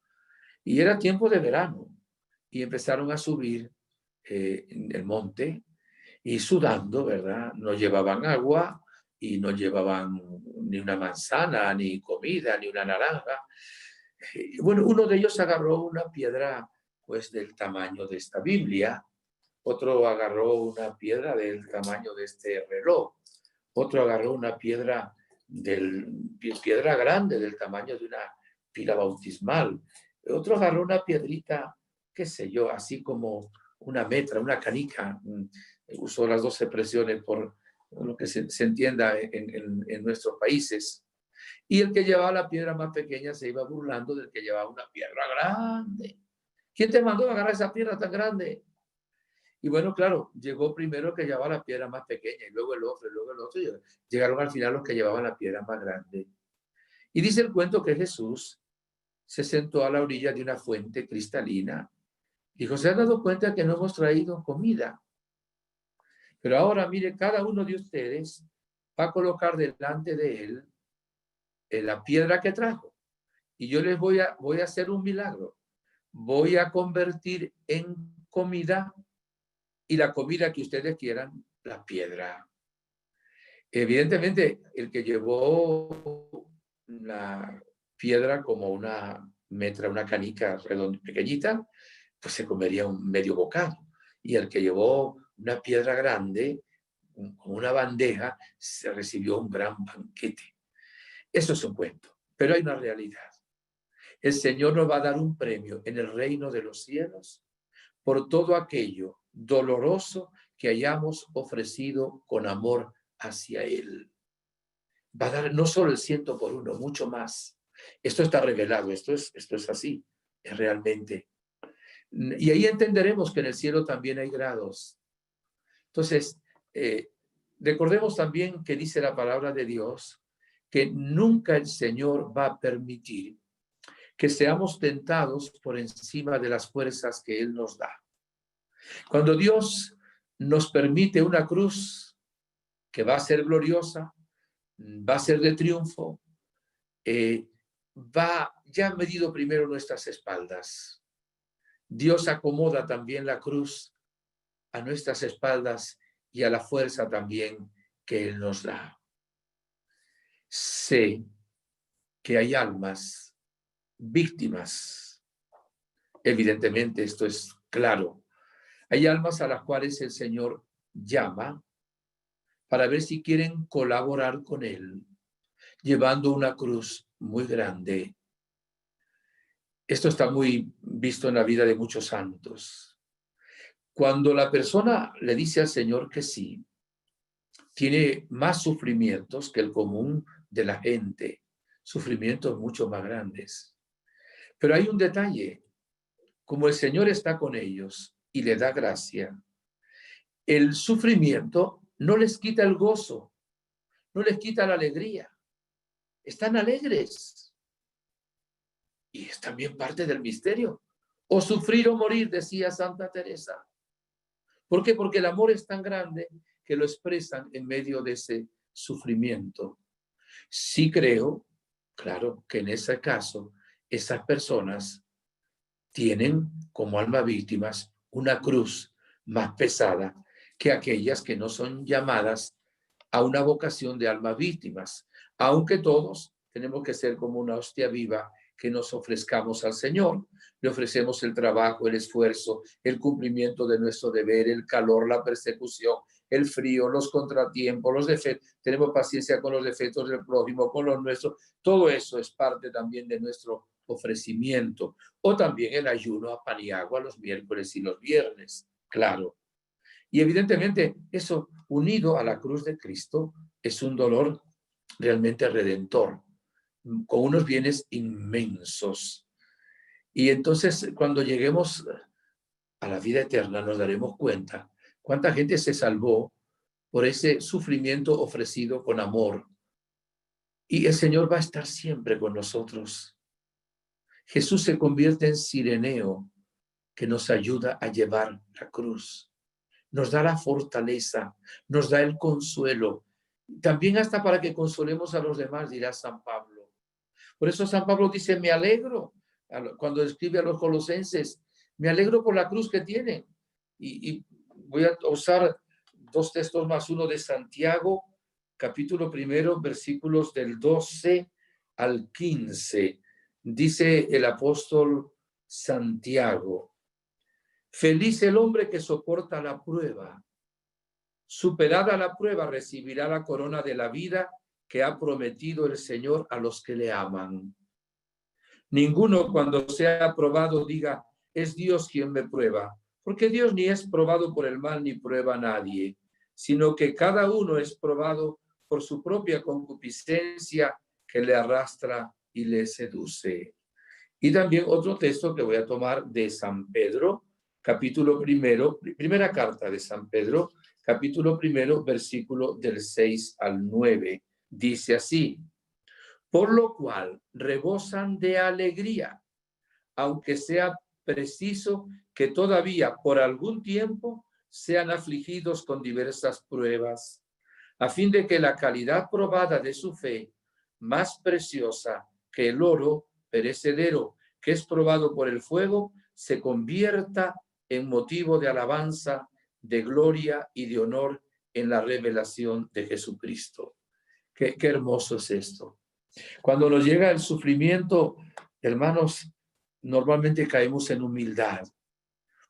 Y era tiempo de verano. Y empezaron a subir en el monte y sudando, ¿verdad? No llevaban agua y no llevaban ni una manzana, ni comida, ni una naranja. Bueno, uno de ellos agarró una piedra, pues, del tamaño de esta Biblia. Otro agarró una piedra del tamaño de este reloj. Otro agarró una piedra grande del tamaño de una pila bautismal. Otro agarró una piedrita, qué sé yo, así como una metra, una canica Usó las dos expresiones por lo que se entienda en nuestros países. Y el que llevaba la piedra más pequeña se iba burlando del que llevaba una piedra grande. ¿Quién te mandó a agarrar esa piedra tan grande? Y bueno, claro, llegó primero el que llevaba la piedra más pequeña, y luego el otro, y luego el otro. Y llegaron al final los que llevaban la piedra más grande. Y dice el cuento que Jesús se sentó a la orilla de una fuente cristalina. Dijo, ¿se han dado cuenta que no hemos traído comida? Pero ahora, mire, cada uno de ustedes va a colocar delante de él la piedra que trajo. Y yo les voy a hacer un milagro. Voy a convertir en comida, y la comida que ustedes quieran, la piedra. Evidentemente, el que llevó la piedra como una metra, una canica redonda, pequeñita, pues se comería un medio bocado. Y el que llevó una piedra grande, como una bandeja, se recibió un gran banquete. Eso es un cuento, pero hay una realidad. El Señor nos va a dar un premio en el reino de los cielos por todo aquello doloroso que hayamos ofrecido con amor hacia Él. Va a dar no solo el 100 por 1, mucho más. Esto está revelado, esto es así, es realmente. Y ahí entenderemos que en el cielo también hay grados. Entonces, recordemos también que dice la palabra de Dios que nunca el Señor va a permitir que seamos tentados por encima de las fuerzas que Él nos da. Cuando Dios nos permite una cruz que va a ser gloriosa, va a ser de triunfo, ya ha medido primero nuestras espaldas. Dios acomoda también la cruz a nuestras espaldas y a la fuerza también que Él nos da. Sé que hay almas víctimas. Evidentemente, esto es claro. Hay almas a las cuales el Señor llama para ver si quieren colaborar con Él, llevando una cruz muy grande. Esto está muy visto en la vida de muchos santos. Cuando la persona le dice al Señor que sí, tiene más sufrimientos que el común de la gente, sufrimientos mucho más grandes. Pero hay un detalle, como el Señor está con ellos y le da gracia, el sufrimiento no les quita el gozo, no les quita la alegría. Están alegres. Y es también parte del misterio. O sufrir o morir, decía Santa Teresa. ¿Por qué? Porque el amor es tan grande que lo expresan en medio de ese sufrimiento. Sí creo, claro, que en ese caso, esas personas tienen como alma víctimas una cruz más pesada que aquellas que no son llamadas a una vocación de almas víctimas, aunque todos tenemos que ser como una hostia viva que nos ofrezcamos al Señor. Le ofrecemos el trabajo, el esfuerzo, el cumplimiento de nuestro deber, el calor, la persecución, el frío, los contratiempos, los defectos. Tenemos paciencia con los defectos del prójimo, con los nuestros. Todo eso es parte también de nuestro ofrecimiento. O también el ayuno a pan y agua los miércoles y los viernes, claro. Y evidentemente eso unido a la cruz de Cristo es un dolor realmente redentor, con unos bienes inmensos. Y entonces cuando lleguemos a la vida eterna nos daremos cuenta cuánta gente se salvó por ese sufrimiento ofrecido con amor. Y el Señor va a estar siempre con nosotros. Jesús se convierte en Cireneo que nos ayuda a llevar la cruz. Nos da la fortaleza, nos da el consuelo. También hasta para que consolemos a los demás, dirá San Pablo. Por eso San Pablo dice, me alegro, cuando escribe a los colosenses, me alegro por la cruz que tienen. Y voy a usar dos textos más, uno de Santiago, capítulo 1, versículos del 12 al 15. Dice el apóstol Santiago, feliz el hombre que soporta la prueba. Superada la prueba, recibirá la corona de la vida que ha prometido el Señor a los que le aman. Ninguno cuando sea aprobado diga, es Dios quien me prueba, Porque Dios ni es probado por el mal ni prueba a nadie, sino que cada uno es probado por su propia concupiscencia que le arrastra y le seduce. Y también otro texto que voy a tomar de San Pedro, capítulo primero, primera carta de San Pedro, capítulo primero, versículo del 6 al 9. Dice así: por lo cual rebosan de alegría, aunque sea preciso que todavía por algún tiempo sean afligidos con diversas pruebas, a fin de que la calidad probada de su fe, más preciosa que el oro perecedero, que es probado por el fuego, se convierta en motivo de alabanza, de gloria y de honor en la revelación de Jesucristo. Qué hermoso es esto. Cuando nos llega el sufrimiento, hermanos, normalmente caemos en humildad,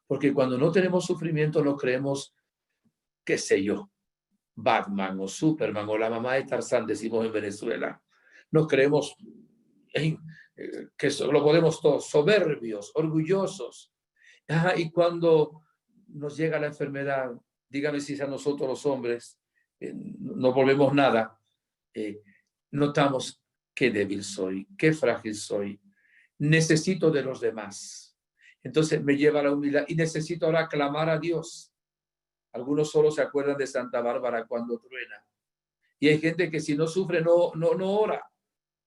porque cuando no tenemos sufrimiento nos creemos, qué sé yo, Batman o Superman o la mamá de Tarzán, decimos en Venezuela. Nos creemos que lo podemos todos, soberbios, orgullosos. Y cuando nos llega la enfermedad, dígame si es a nosotros los hombres, no volvemos nada, notamos qué débil soy, qué frágil soy, necesito de los demás. Entonces me lleva a la humildad y necesito ahora clamar a Dios. Algunos solo se acuerdan de Santa Bárbara cuando truena. Y hay gente que si no sufre no ora.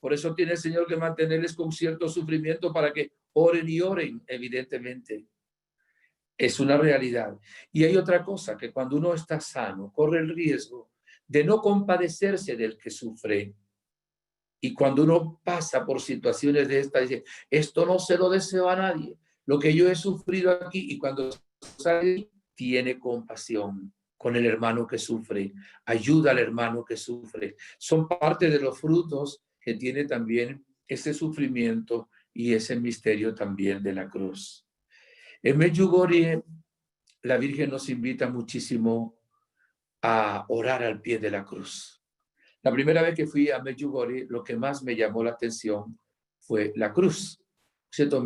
Por eso tiene el Señor que mantenerles con cierto sufrimiento para que oren y oren, evidentemente. Es una realidad. Y hay otra cosa, que cuando uno está sano, corre el riesgo de no compadecerse del que sufre. Y cuando uno pasa por situaciones de esta, dice, esto no se lo deseo a nadie. Lo que yo he sufrido aquí, y cuando sale, tiene compasión con el hermano que sufre, ayuda al hermano que sufre. Son parte de los frutos que tiene también ese sufrimiento y ese misterio también de la cruz. En Medjugorje, la Virgen nos invita muchísimo a orar al pie de la cruz. La primera vez que fui a Medjugorje, lo que más me llamó la atención fue la cruz. ¿Cierto?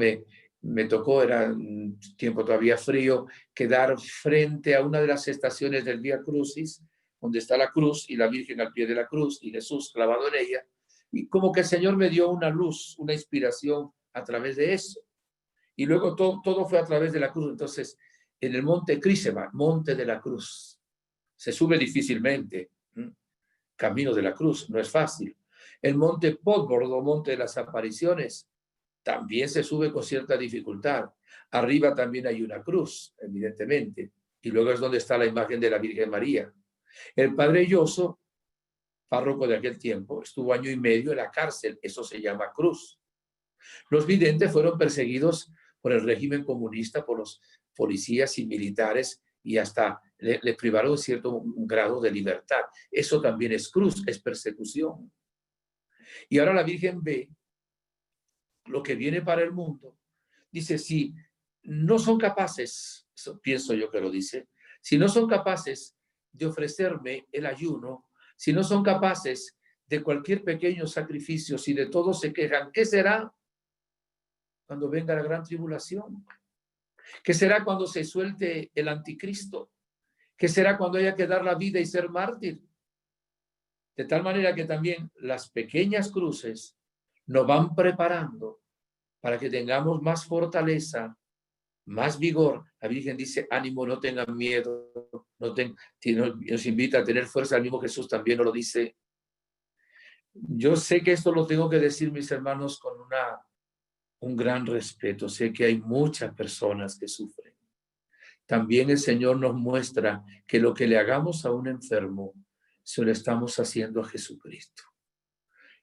Me tocó, era un tiempo todavía frío, quedar frente a una de las estaciones del Vía Crucis, donde está la cruz y la Virgen al pie de la cruz y Jesús clavado en ella. Y como que el Señor me dio una luz, una inspiración a través de eso. Y luego todo fue a través de la cruz. Entonces, en el monte Crísema, monte de la cruz, se sube difícilmente. Camino de la cruz, no es fácil. El monte Podbordo, monte de las apariciones, también se sube con cierta dificultad. Arriba también hay una cruz, evidentemente, y luego es donde está la imagen de la Virgen María. El padre Lloso, párroco de aquel tiempo, estuvo 1 año y medio en la cárcel, eso se llama cruz. Los videntes fueron perseguidos por el régimen comunista, por los policías y militares, y hasta le privaron cierto grado de libertad. Eso también es cruz, es persecución. Y ahora la Virgen ve lo que viene para el mundo. Dice, si no son capaces, pienso yo que lo dice, si no son capaces de ofrecerme el ayuno, si no son capaces de cualquier pequeño sacrificio, si de todo se quejan, ¿qué será cuando venga la gran tribulación? ¿Qué será cuando se suelte el anticristo? ¿Qué será cuando haya que dar la vida y ser mártir? De tal manera que también las pequeñas cruces nos van preparando para que tengamos más fortaleza, más vigor. La Virgen dice, ánimo, no tengan miedo, nos invita a tener fuerza. El mismo Jesús también nos lo dice. Yo sé que esto lo tengo que decir, mis hermanos, con un gran respeto. Sé que hay muchas personas que sufren. También el Señor nos muestra que lo que le hagamos a un enfermo, se lo estamos haciendo a Jesucristo.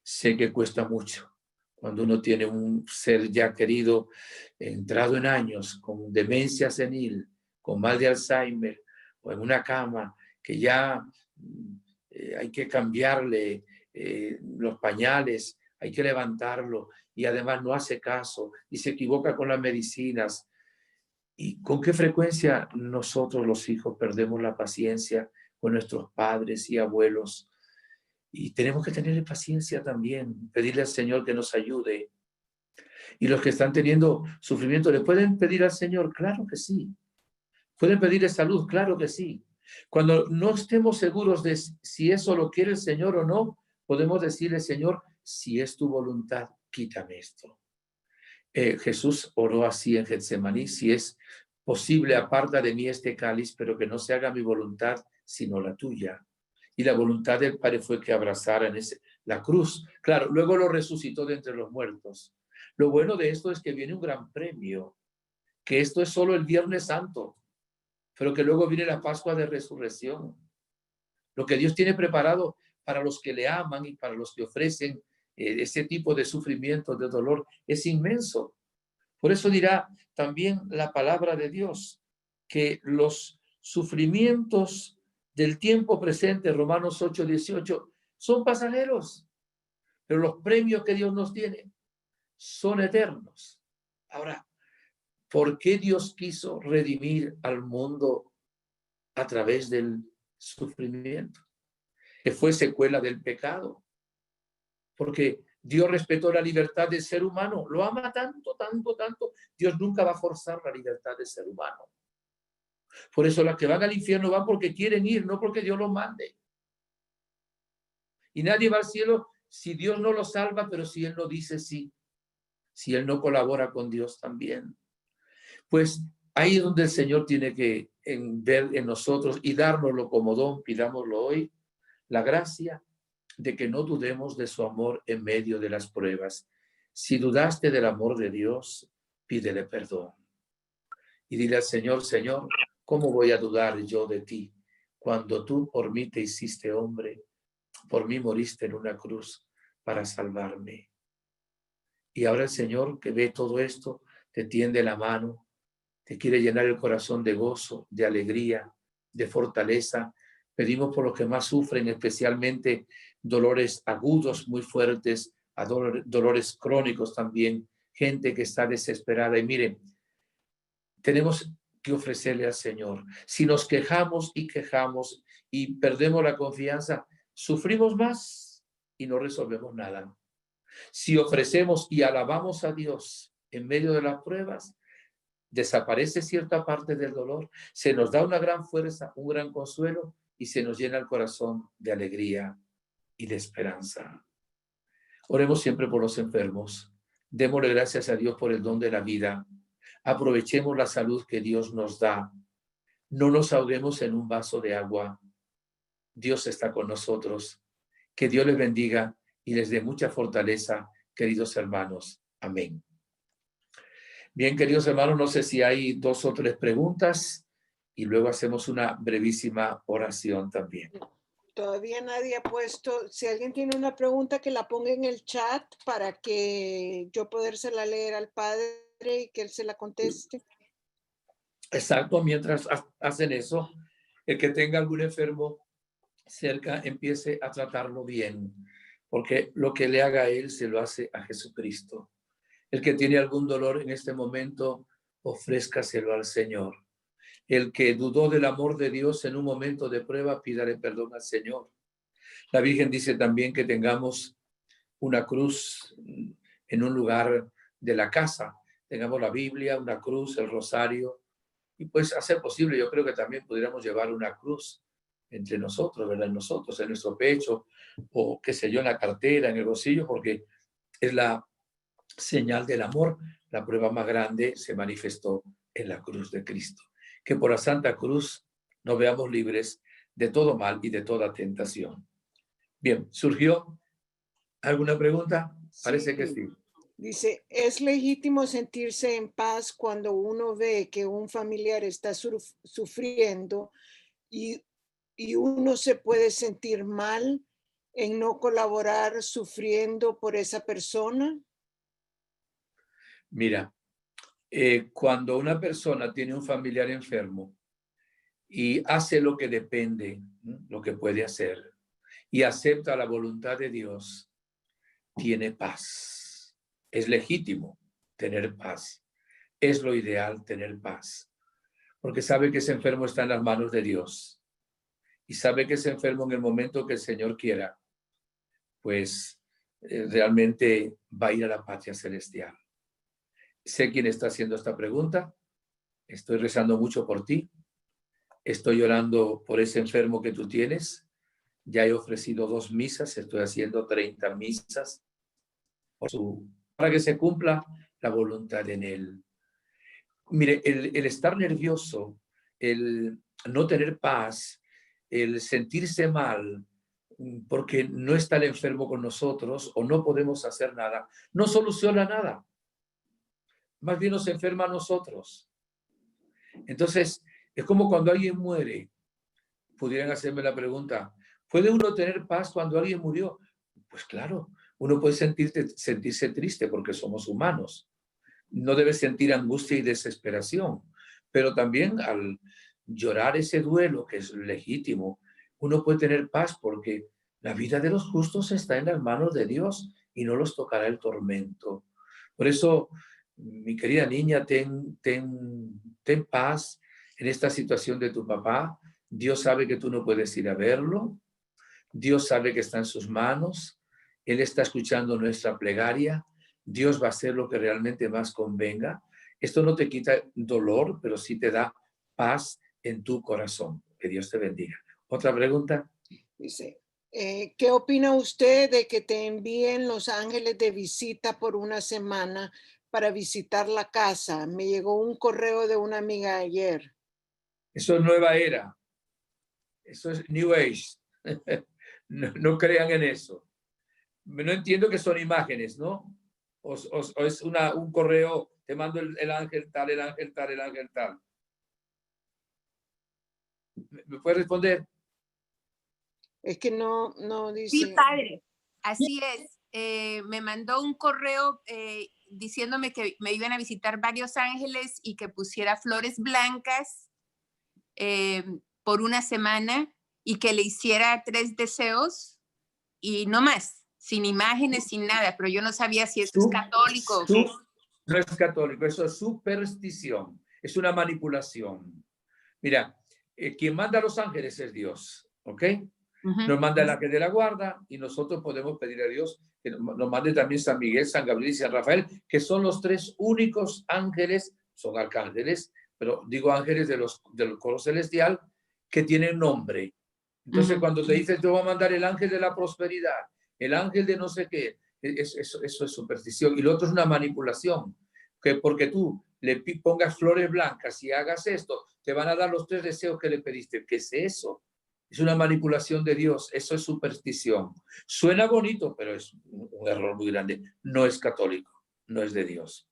Sé que cuesta mucho. Cuando uno tiene un ser ya querido, entrado en años, con demencia senil, con mal de Alzheimer, o en una cama, que ya hay que cambiarle los pañales, hay que levantarlo, y además no hace caso, y se equivoca con las medicinas. ¿Y con qué frecuencia nosotros los hijos perdemos la paciencia con nuestros padres y abuelos? Y tenemos que tener paciencia también, pedirle al Señor que nos ayude. Y los que están teniendo sufrimiento, ¿le pueden pedir al Señor? Claro que sí. ¿Pueden pedirle salud? Claro que sí. Cuando no estemos seguros de si eso lo quiere el Señor o no, podemos decirle, Señor, si es tu voluntad, quítame esto. Jesús oró así en Getsemaní: si es posible, aparta de mí este cáliz, pero que no se haga mi voluntad, sino la tuya. Y la voluntad del Padre fue que abrazaran la cruz. Claro, luego lo resucitó de entre los muertos. Lo bueno de esto es que viene un gran premio, que esto es solo el Viernes Santo, pero que luego viene la Pascua de Resurrección. Lo que Dios tiene preparado para los que le aman y para los que ofrecen ese tipo de sufrimiento, de dolor, es inmenso. Por eso dirá también la palabra de Dios, que los sufrimientos del tiempo presente, Romanos 8:18, son pasajeros, pero los premios que Dios nos tiene son eternos. Ahora, ¿por qué Dios quiso redimir al mundo a través del sufrimiento? Que fue secuela del pecado, porque Dios respetó la libertad del ser humano, lo ama tanto, tanto, tanto. Dios nunca va a forzar la libertad del ser humano. Por eso los que van al infierno van porque quieren ir, no porque Dios los mande. Y nadie va al cielo si Dios no lo salva, pero si Él no dice sí, si Él no colabora con Dios también. Pues ahí es donde el Señor tiene que ver en nosotros y dárnoslo como don, pidámoslo hoy, la gracia de que no dudemos de su amor en medio de las pruebas. Si dudaste del amor de Dios, pídele perdón. Y dile al Señor, Señor, ¿cómo voy a dudar yo de ti cuando tú por mí te hiciste hombre, por mí moriste en una cruz para salvarme? Y ahora el Señor, que ve todo esto, te tiende la mano, te quiere llenar el corazón de gozo, de alegría, de fortaleza. Pedimos por los que más sufren, especialmente dolores agudos muy fuertes, a dolores crónicos también, gente que está desesperada. Y miren, tenemos que ofrecerle al Señor. Si nos quejamos y perdemos la confianza, sufrimos más y no resolvemos nada. Si ofrecemos y alabamos a Dios en medio de las pruebas, desaparece cierta parte del dolor, se nos da una gran fuerza, un gran consuelo y se nos llena el corazón de alegría y de esperanza. Oremos siempre por los enfermos. Démosle gracias a Dios por el don de la vida. Aprovechemos la salud que Dios nos da. No nos ahoguemos en un vaso de agua. Dios está con nosotros. Que Dios les bendiga y les dé mucha fortaleza, queridos hermanos. Amén. Bien, queridos hermanos, no sé si hay 2 o 3 preguntas y luego hacemos una brevísima oración también. Todavía nadie ha puesto. Si alguien tiene una pregunta, que la ponga en el chat para que yo podérsela leer al padre y que él se la conteste. Exacto, mientras hacen eso, el que tenga algún enfermo cerca empiece a tratarlo bien, porque lo que le haga a él se lo hace a Jesucristo. El que tiene algún dolor en este momento, ofrézcaselo al Señor. El que dudó del amor de Dios en un momento de prueba, pídale perdón al Señor. La Virgen dice también que tengamos una cruz en un lugar de la casa. Tengamos la Biblia, una cruz, el rosario. Y pues, a ser posible, yo creo que también pudiéramos llevar una cruz entre nosotros, ¿verdad? En nosotros, en nuestro pecho, o qué sé yo, en la cartera, en el bolsillo, porque es la señal del amor. La prueba más grande se manifestó en la cruz de Cristo. Que por la Santa Cruz nos veamos libres de todo mal y de toda tentación. Bien, ¿surgió alguna pregunta? Parece que sí. Dice, ¿es legítimo sentirse en paz cuando uno ve que un familiar está sufriendo y uno se puede sentir mal en no colaborar sufriendo por esa persona? Mira, cuando una persona tiene un familiar enfermo y hace lo que depende, lo que puede hacer, y acepta la voluntad de Dios, tiene paz. Es legítimo tener paz. Es lo ideal tener paz. Porque sabe que ese enfermo está en las manos de Dios. Y sabe que ese enfermo, en el momento que el Señor quiera, pues realmente va a ir a la patria celestial. Sé quién está haciendo esta pregunta. Estoy rezando mucho por ti Estoy orando por ese enfermo que tú tienes. Ya he ofrecido 2 misas, estoy haciendo 30 misas para que se cumpla la voluntad en él. Mire, el estar nervioso, el no tener paz, el sentirse mal porque no está el enfermo con nosotros o no podemos hacer nada, no soluciona nada. Más bien nos enferma a nosotros. Entonces, es como cuando alguien muere. Pudieran hacerme la pregunta, ¿puede uno tener paz cuando alguien murió? Pues claro, uno puede sentirse triste porque somos humanos. No debe sentir angustia y desesperación, pero también al llorar ese duelo, que es legítimo, uno puede tener paz porque la vida de los justos está en las manos de Dios y no los tocará el tormento. Por eso, mi querida niña, ten paz en esta situación de tu papá. Dios sabe que tú no puedes ir a verlo. Dios sabe que está en sus manos. Él está escuchando nuestra plegaria. Dios va a hacer lo que realmente más convenga. Esto no te quita dolor, pero sí te da paz en tu corazón. Que Dios te bendiga. ¿Otra pregunta? Dice, ¿qué opina usted de que te envíen los ángeles de visita por una semana para visitar la casa? Me llegó un correo de una amiga ayer. Eso es nueva era. Eso es New Age. No crean en eso. No entiendo que son imágenes, ¿no? O es un correo, te mando el ángel tal, el ángel tal, el ángel tal. ¿Me puedes responder? Es que no dice. Sí, padre, así es. Me mandó un correo diciéndome que me iban a visitar varios ángeles y que pusiera flores blancas por una semana y que le hiciera 3 deseos y no más, sin imágenes, sin nada, pero yo no sabía si eso es católico o qué. No es católico, eso es superstición, es una manipulación. Mira, quien manda a los ángeles es Dios, ¿ok? Nos manda el ángel de la guarda y nosotros podemos pedir a Dios que nos mande también San Miguel, San Gabriel y San Rafael, que son los 3 únicos ángeles, son arcángeles, pero digo ángeles del coro celestial, que tienen nombre. Entonces, cuando te dices, te voy a mandar el ángel de la prosperidad, el ángel de no sé qué, eso es superstición. Y lo otro es una manipulación, que porque tú le pongas flores blancas y hagas esto, te van a dar los 3 deseos que le pediste. ¿Qué es eso? Es una manipulación de Dios, eso es superstición. Suena bonito, pero es un error muy grande. No es católico, no es de Dios.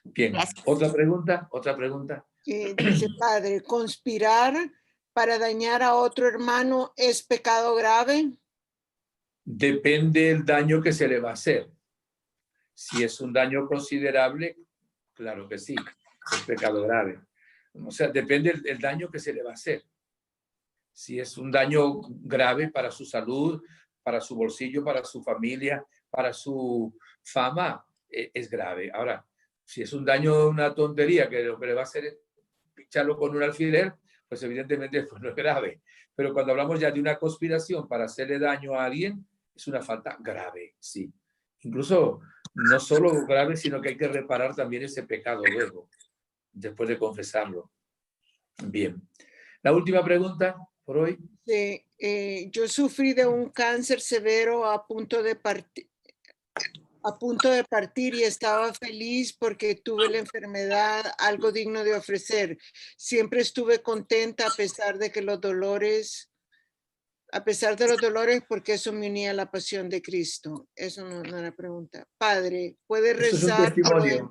Bien, Gracias. ¿otra pregunta? ¿Otra pregunta? Dice, padre, ¿conspirar para dañar a otro hermano es pecado grave? Depende del daño que se le va a hacer. Si es un daño considerable, claro que sí, es pecado grave. O sea, depende del daño que se le va a hacer. Si es un daño grave para su salud, para su bolsillo, para su familia, para su fama, es grave. Ahora, si es un daño, una tontería, que lo que le va a hacer es picharlo con un alfiler, pues evidentemente pues no es grave. Pero cuando hablamos ya de una conspiración para hacerle daño a alguien, es una falta grave, sí. Incluso no solo grave, sino que hay que reparar también ese pecado luego, después de confesarlo. Bien. La última pregunta por hoy. Yo sufrí de un cáncer severo a punto de partir y estaba feliz porque tuve la enfermedad, algo digno de ofrecer. Siempre estuve contenta a pesar de los dolores, porque eso me unía a la pasión de Cristo. Eso no era pregunta. Padre, ¿puede rezar? Eso es un testimonio.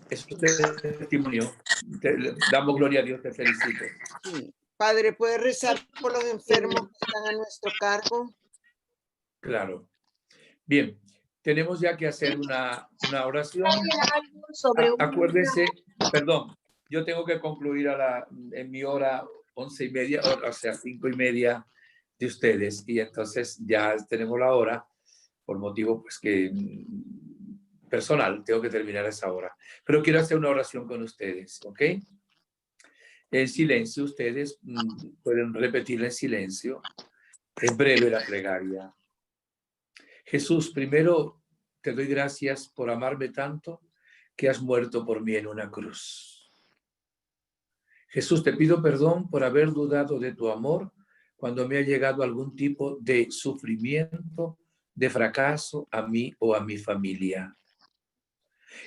Es un testimonio. Damos gloria a Dios, te felicito. Sí. Padre, ¿puede rezar por los enfermos que están a nuestro cargo? Claro. Bien, tenemos ya que hacer una oración. Acuérdese, perdón, yo tengo que concluir en mi hora 11:30, o sea, 5:30 de ustedes, y entonces ya tenemos la hora, por motivo pues que personal, tengo que terminar a esa hora. Pero quiero hacer una oración con ustedes, ¿ok? En silencio, ustedes pueden repetirla en silencio. Es breve la plegaria. Jesús, primero te doy gracias por amarme tanto que has muerto por mí en una cruz. Jesús, te pido perdón por haber dudado de tu amor cuando me ha llegado algún tipo de sufrimiento, de fracaso a mí o a mi familia.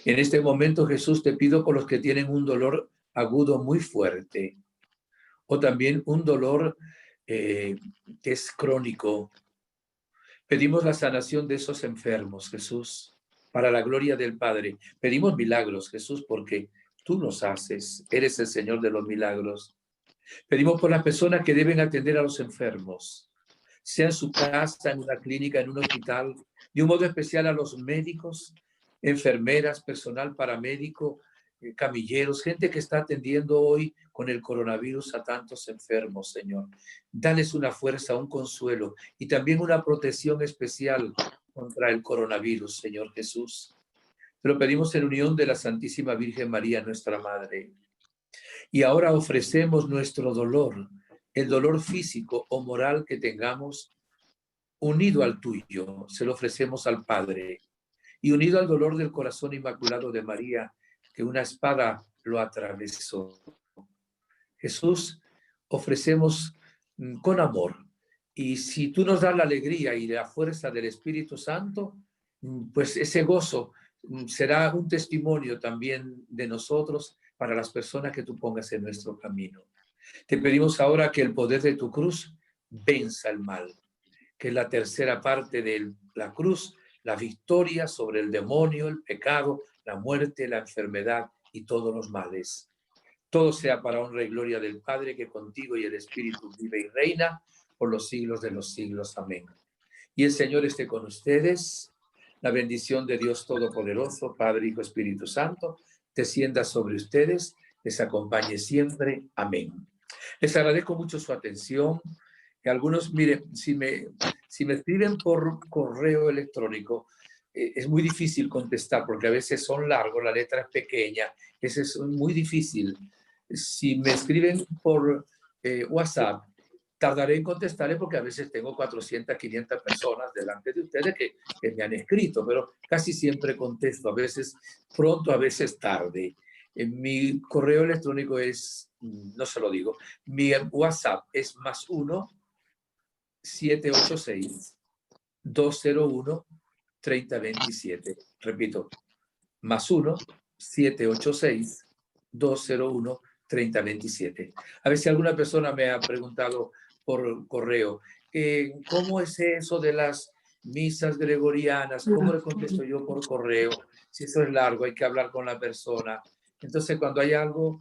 En este momento, Jesús, te pido por los que tienen un dolor agudo muy fuerte o también un dolor que es crónico. Pedimos la sanación de esos enfermos, Jesús, para la gloria del Padre. Pedimos milagros, Jesús, porque tú los haces. Eres el Señor de los milagros. Pedimos por las personas que deben atender a los enfermos, sea en su casa, en una clínica, en un hospital, de un modo especial a los médicos, enfermeras, personal paramédico, camilleros, gente que está atendiendo hoy con el coronavirus a tantos enfermos, Señor. Dales una fuerza, un consuelo y también una protección especial contra el coronavirus, Señor Jesús. Te lo pedimos en unión de la Santísima Virgen María, nuestra Madre. Y ahora ofrecemos nuestro dolor, el dolor físico o moral que tengamos, unido al tuyo, se lo ofrecemos al Padre. Y unido al dolor del corazón inmaculado de María, que una espada lo atravesó. Jesús, ofrecemos con amor. Y si tú nos das la alegría y la fuerza del Espíritu Santo, pues ese gozo será un testimonio también de nosotros para las personas que tú pongas en nuestro camino. Te pedimos ahora que el poder de tu cruz venza el mal, que es la tercera parte de la cruz, la victoria sobre el demonio, el pecado, la muerte, la enfermedad y todos los males. Todo sea para honra y gloria del Padre, que contigo y el Espíritu vive y reina por los siglos de los siglos. Amén. Y el Señor esté con ustedes. La bendición de Dios Todopoderoso, Padre, Hijo, Espíritu Santo, descienda sobre ustedes, les acompañe siempre. Amén. Les agradezco mucho su atención. Algunos, miren, si me escriben por correo electrónico, es muy difícil contestar porque a veces son largos, la letra es pequeña, es muy difícil. Si me escriben por WhatsApp, tardaré en contestarles porque a veces tengo 400, 500 personas delante de ustedes que me han escrito, pero casi siempre contesto, a veces pronto, a veces tarde. Mi correo electrónico es, no se lo digo, mi WhatsApp es +1 786 201 3027. Repito, +1 786 201 3027. A ver si alguna persona me ha preguntado por correo, ¿cómo es eso de las misas gregorianas? ¿Cómo le contesto yo por correo? Si eso es largo, hay que hablar con la persona. Entonces, cuando hay algo,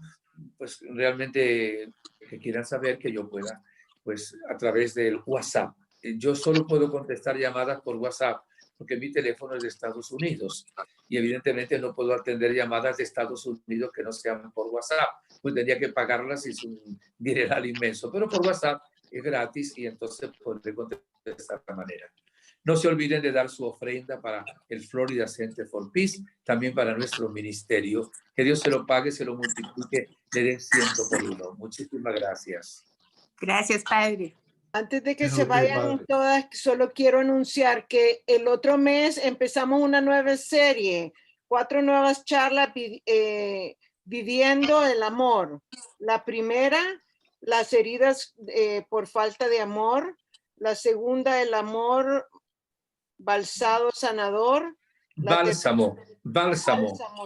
pues realmente que quieran saber, que yo pueda, pues a través del WhatsApp. Yo solo puedo contestar llamadas por WhatsApp porque mi teléfono es de Estados Unidos y evidentemente no puedo atender llamadas de Estados Unidos que no sean por WhatsApp, pues tendría que pagarlas y es un dineral inmenso, pero por WhatsApp es gratis y entonces podré contestar de esta manera. No se olviden de dar su ofrenda para el Florida Center for Peace, también para nuestro ministerio. Que Dios se lo pague, se lo multiplique, le den 100 por 1. Muchísimas gracias. Gracias, Padre. Antes de que se vayan todas, solo quiero anunciar que el otro mes empezamos una nueva serie, 4 nuevas charlas viviendo el amor. La primera, las heridas por falta de amor. La segunda, el amor balsado sanador. Bálsamo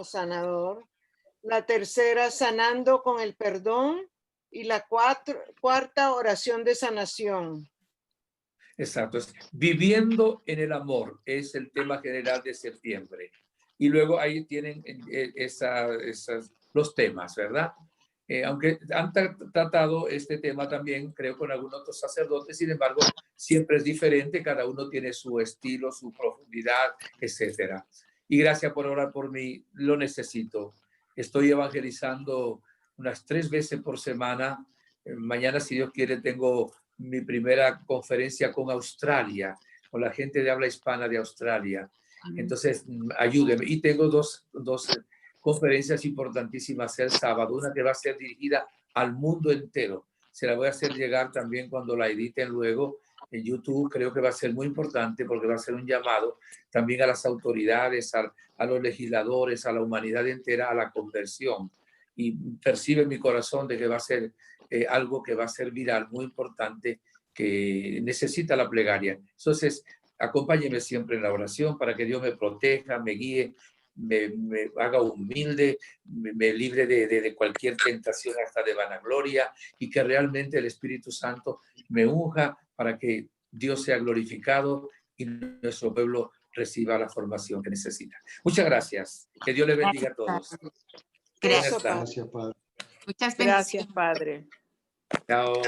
sanador. La tercera, sanando con el perdón. Y la cuarta, oración de sanación. Exacto. Viviendo en el amor es el tema general de septiembre. Y luego ahí tienen los temas, ¿verdad? Aunque han tratado este tema también, creo, con algunos otros sacerdotes, sin embargo, siempre es diferente, cada uno tiene su estilo, su profundidad, etcétera. Y gracias por orar por mí, lo necesito. Estoy evangelizando unas 3 veces por semana. Mañana, si Dios quiere, tengo mi primera conferencia con Australia, con la gente de habla hispana de Australia. Entonces, ayúdeme. Y tengo dos conferencias importantísimas el sábado, una que va a ser dirigida al mundo entero. Se la voy a hacer llegar también cuando la editen luego en YouTube. Creo que va a ser muy importante porque va a ser un llamado también a las autoridades, a los legisladores, a la humanidad entera, a la conversión. percibe en mi corazón de que va a ser algo que va a ser viral, muy importante, que necesita la plegaria. Entonces, acompáñeme siempre en la oración para que Dios me proteja, me guíe, me haga humilde, me libre de cualquier tentación hasta de vanagloria, y que realmente el Espíritu Santo me unja para que Dios sea glorificado y nuestro pueblo reciba la formación que necesita. Muchas gracias. Que Dios le bendiga a todos. Gracias. Gracias, Padre. Muchas Gracias, bendiciones. Padre. Chao.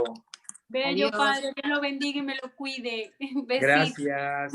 Bello, Adiós. Padre, Dios lo bendiga y me lo cuide. Besitos. Gracias.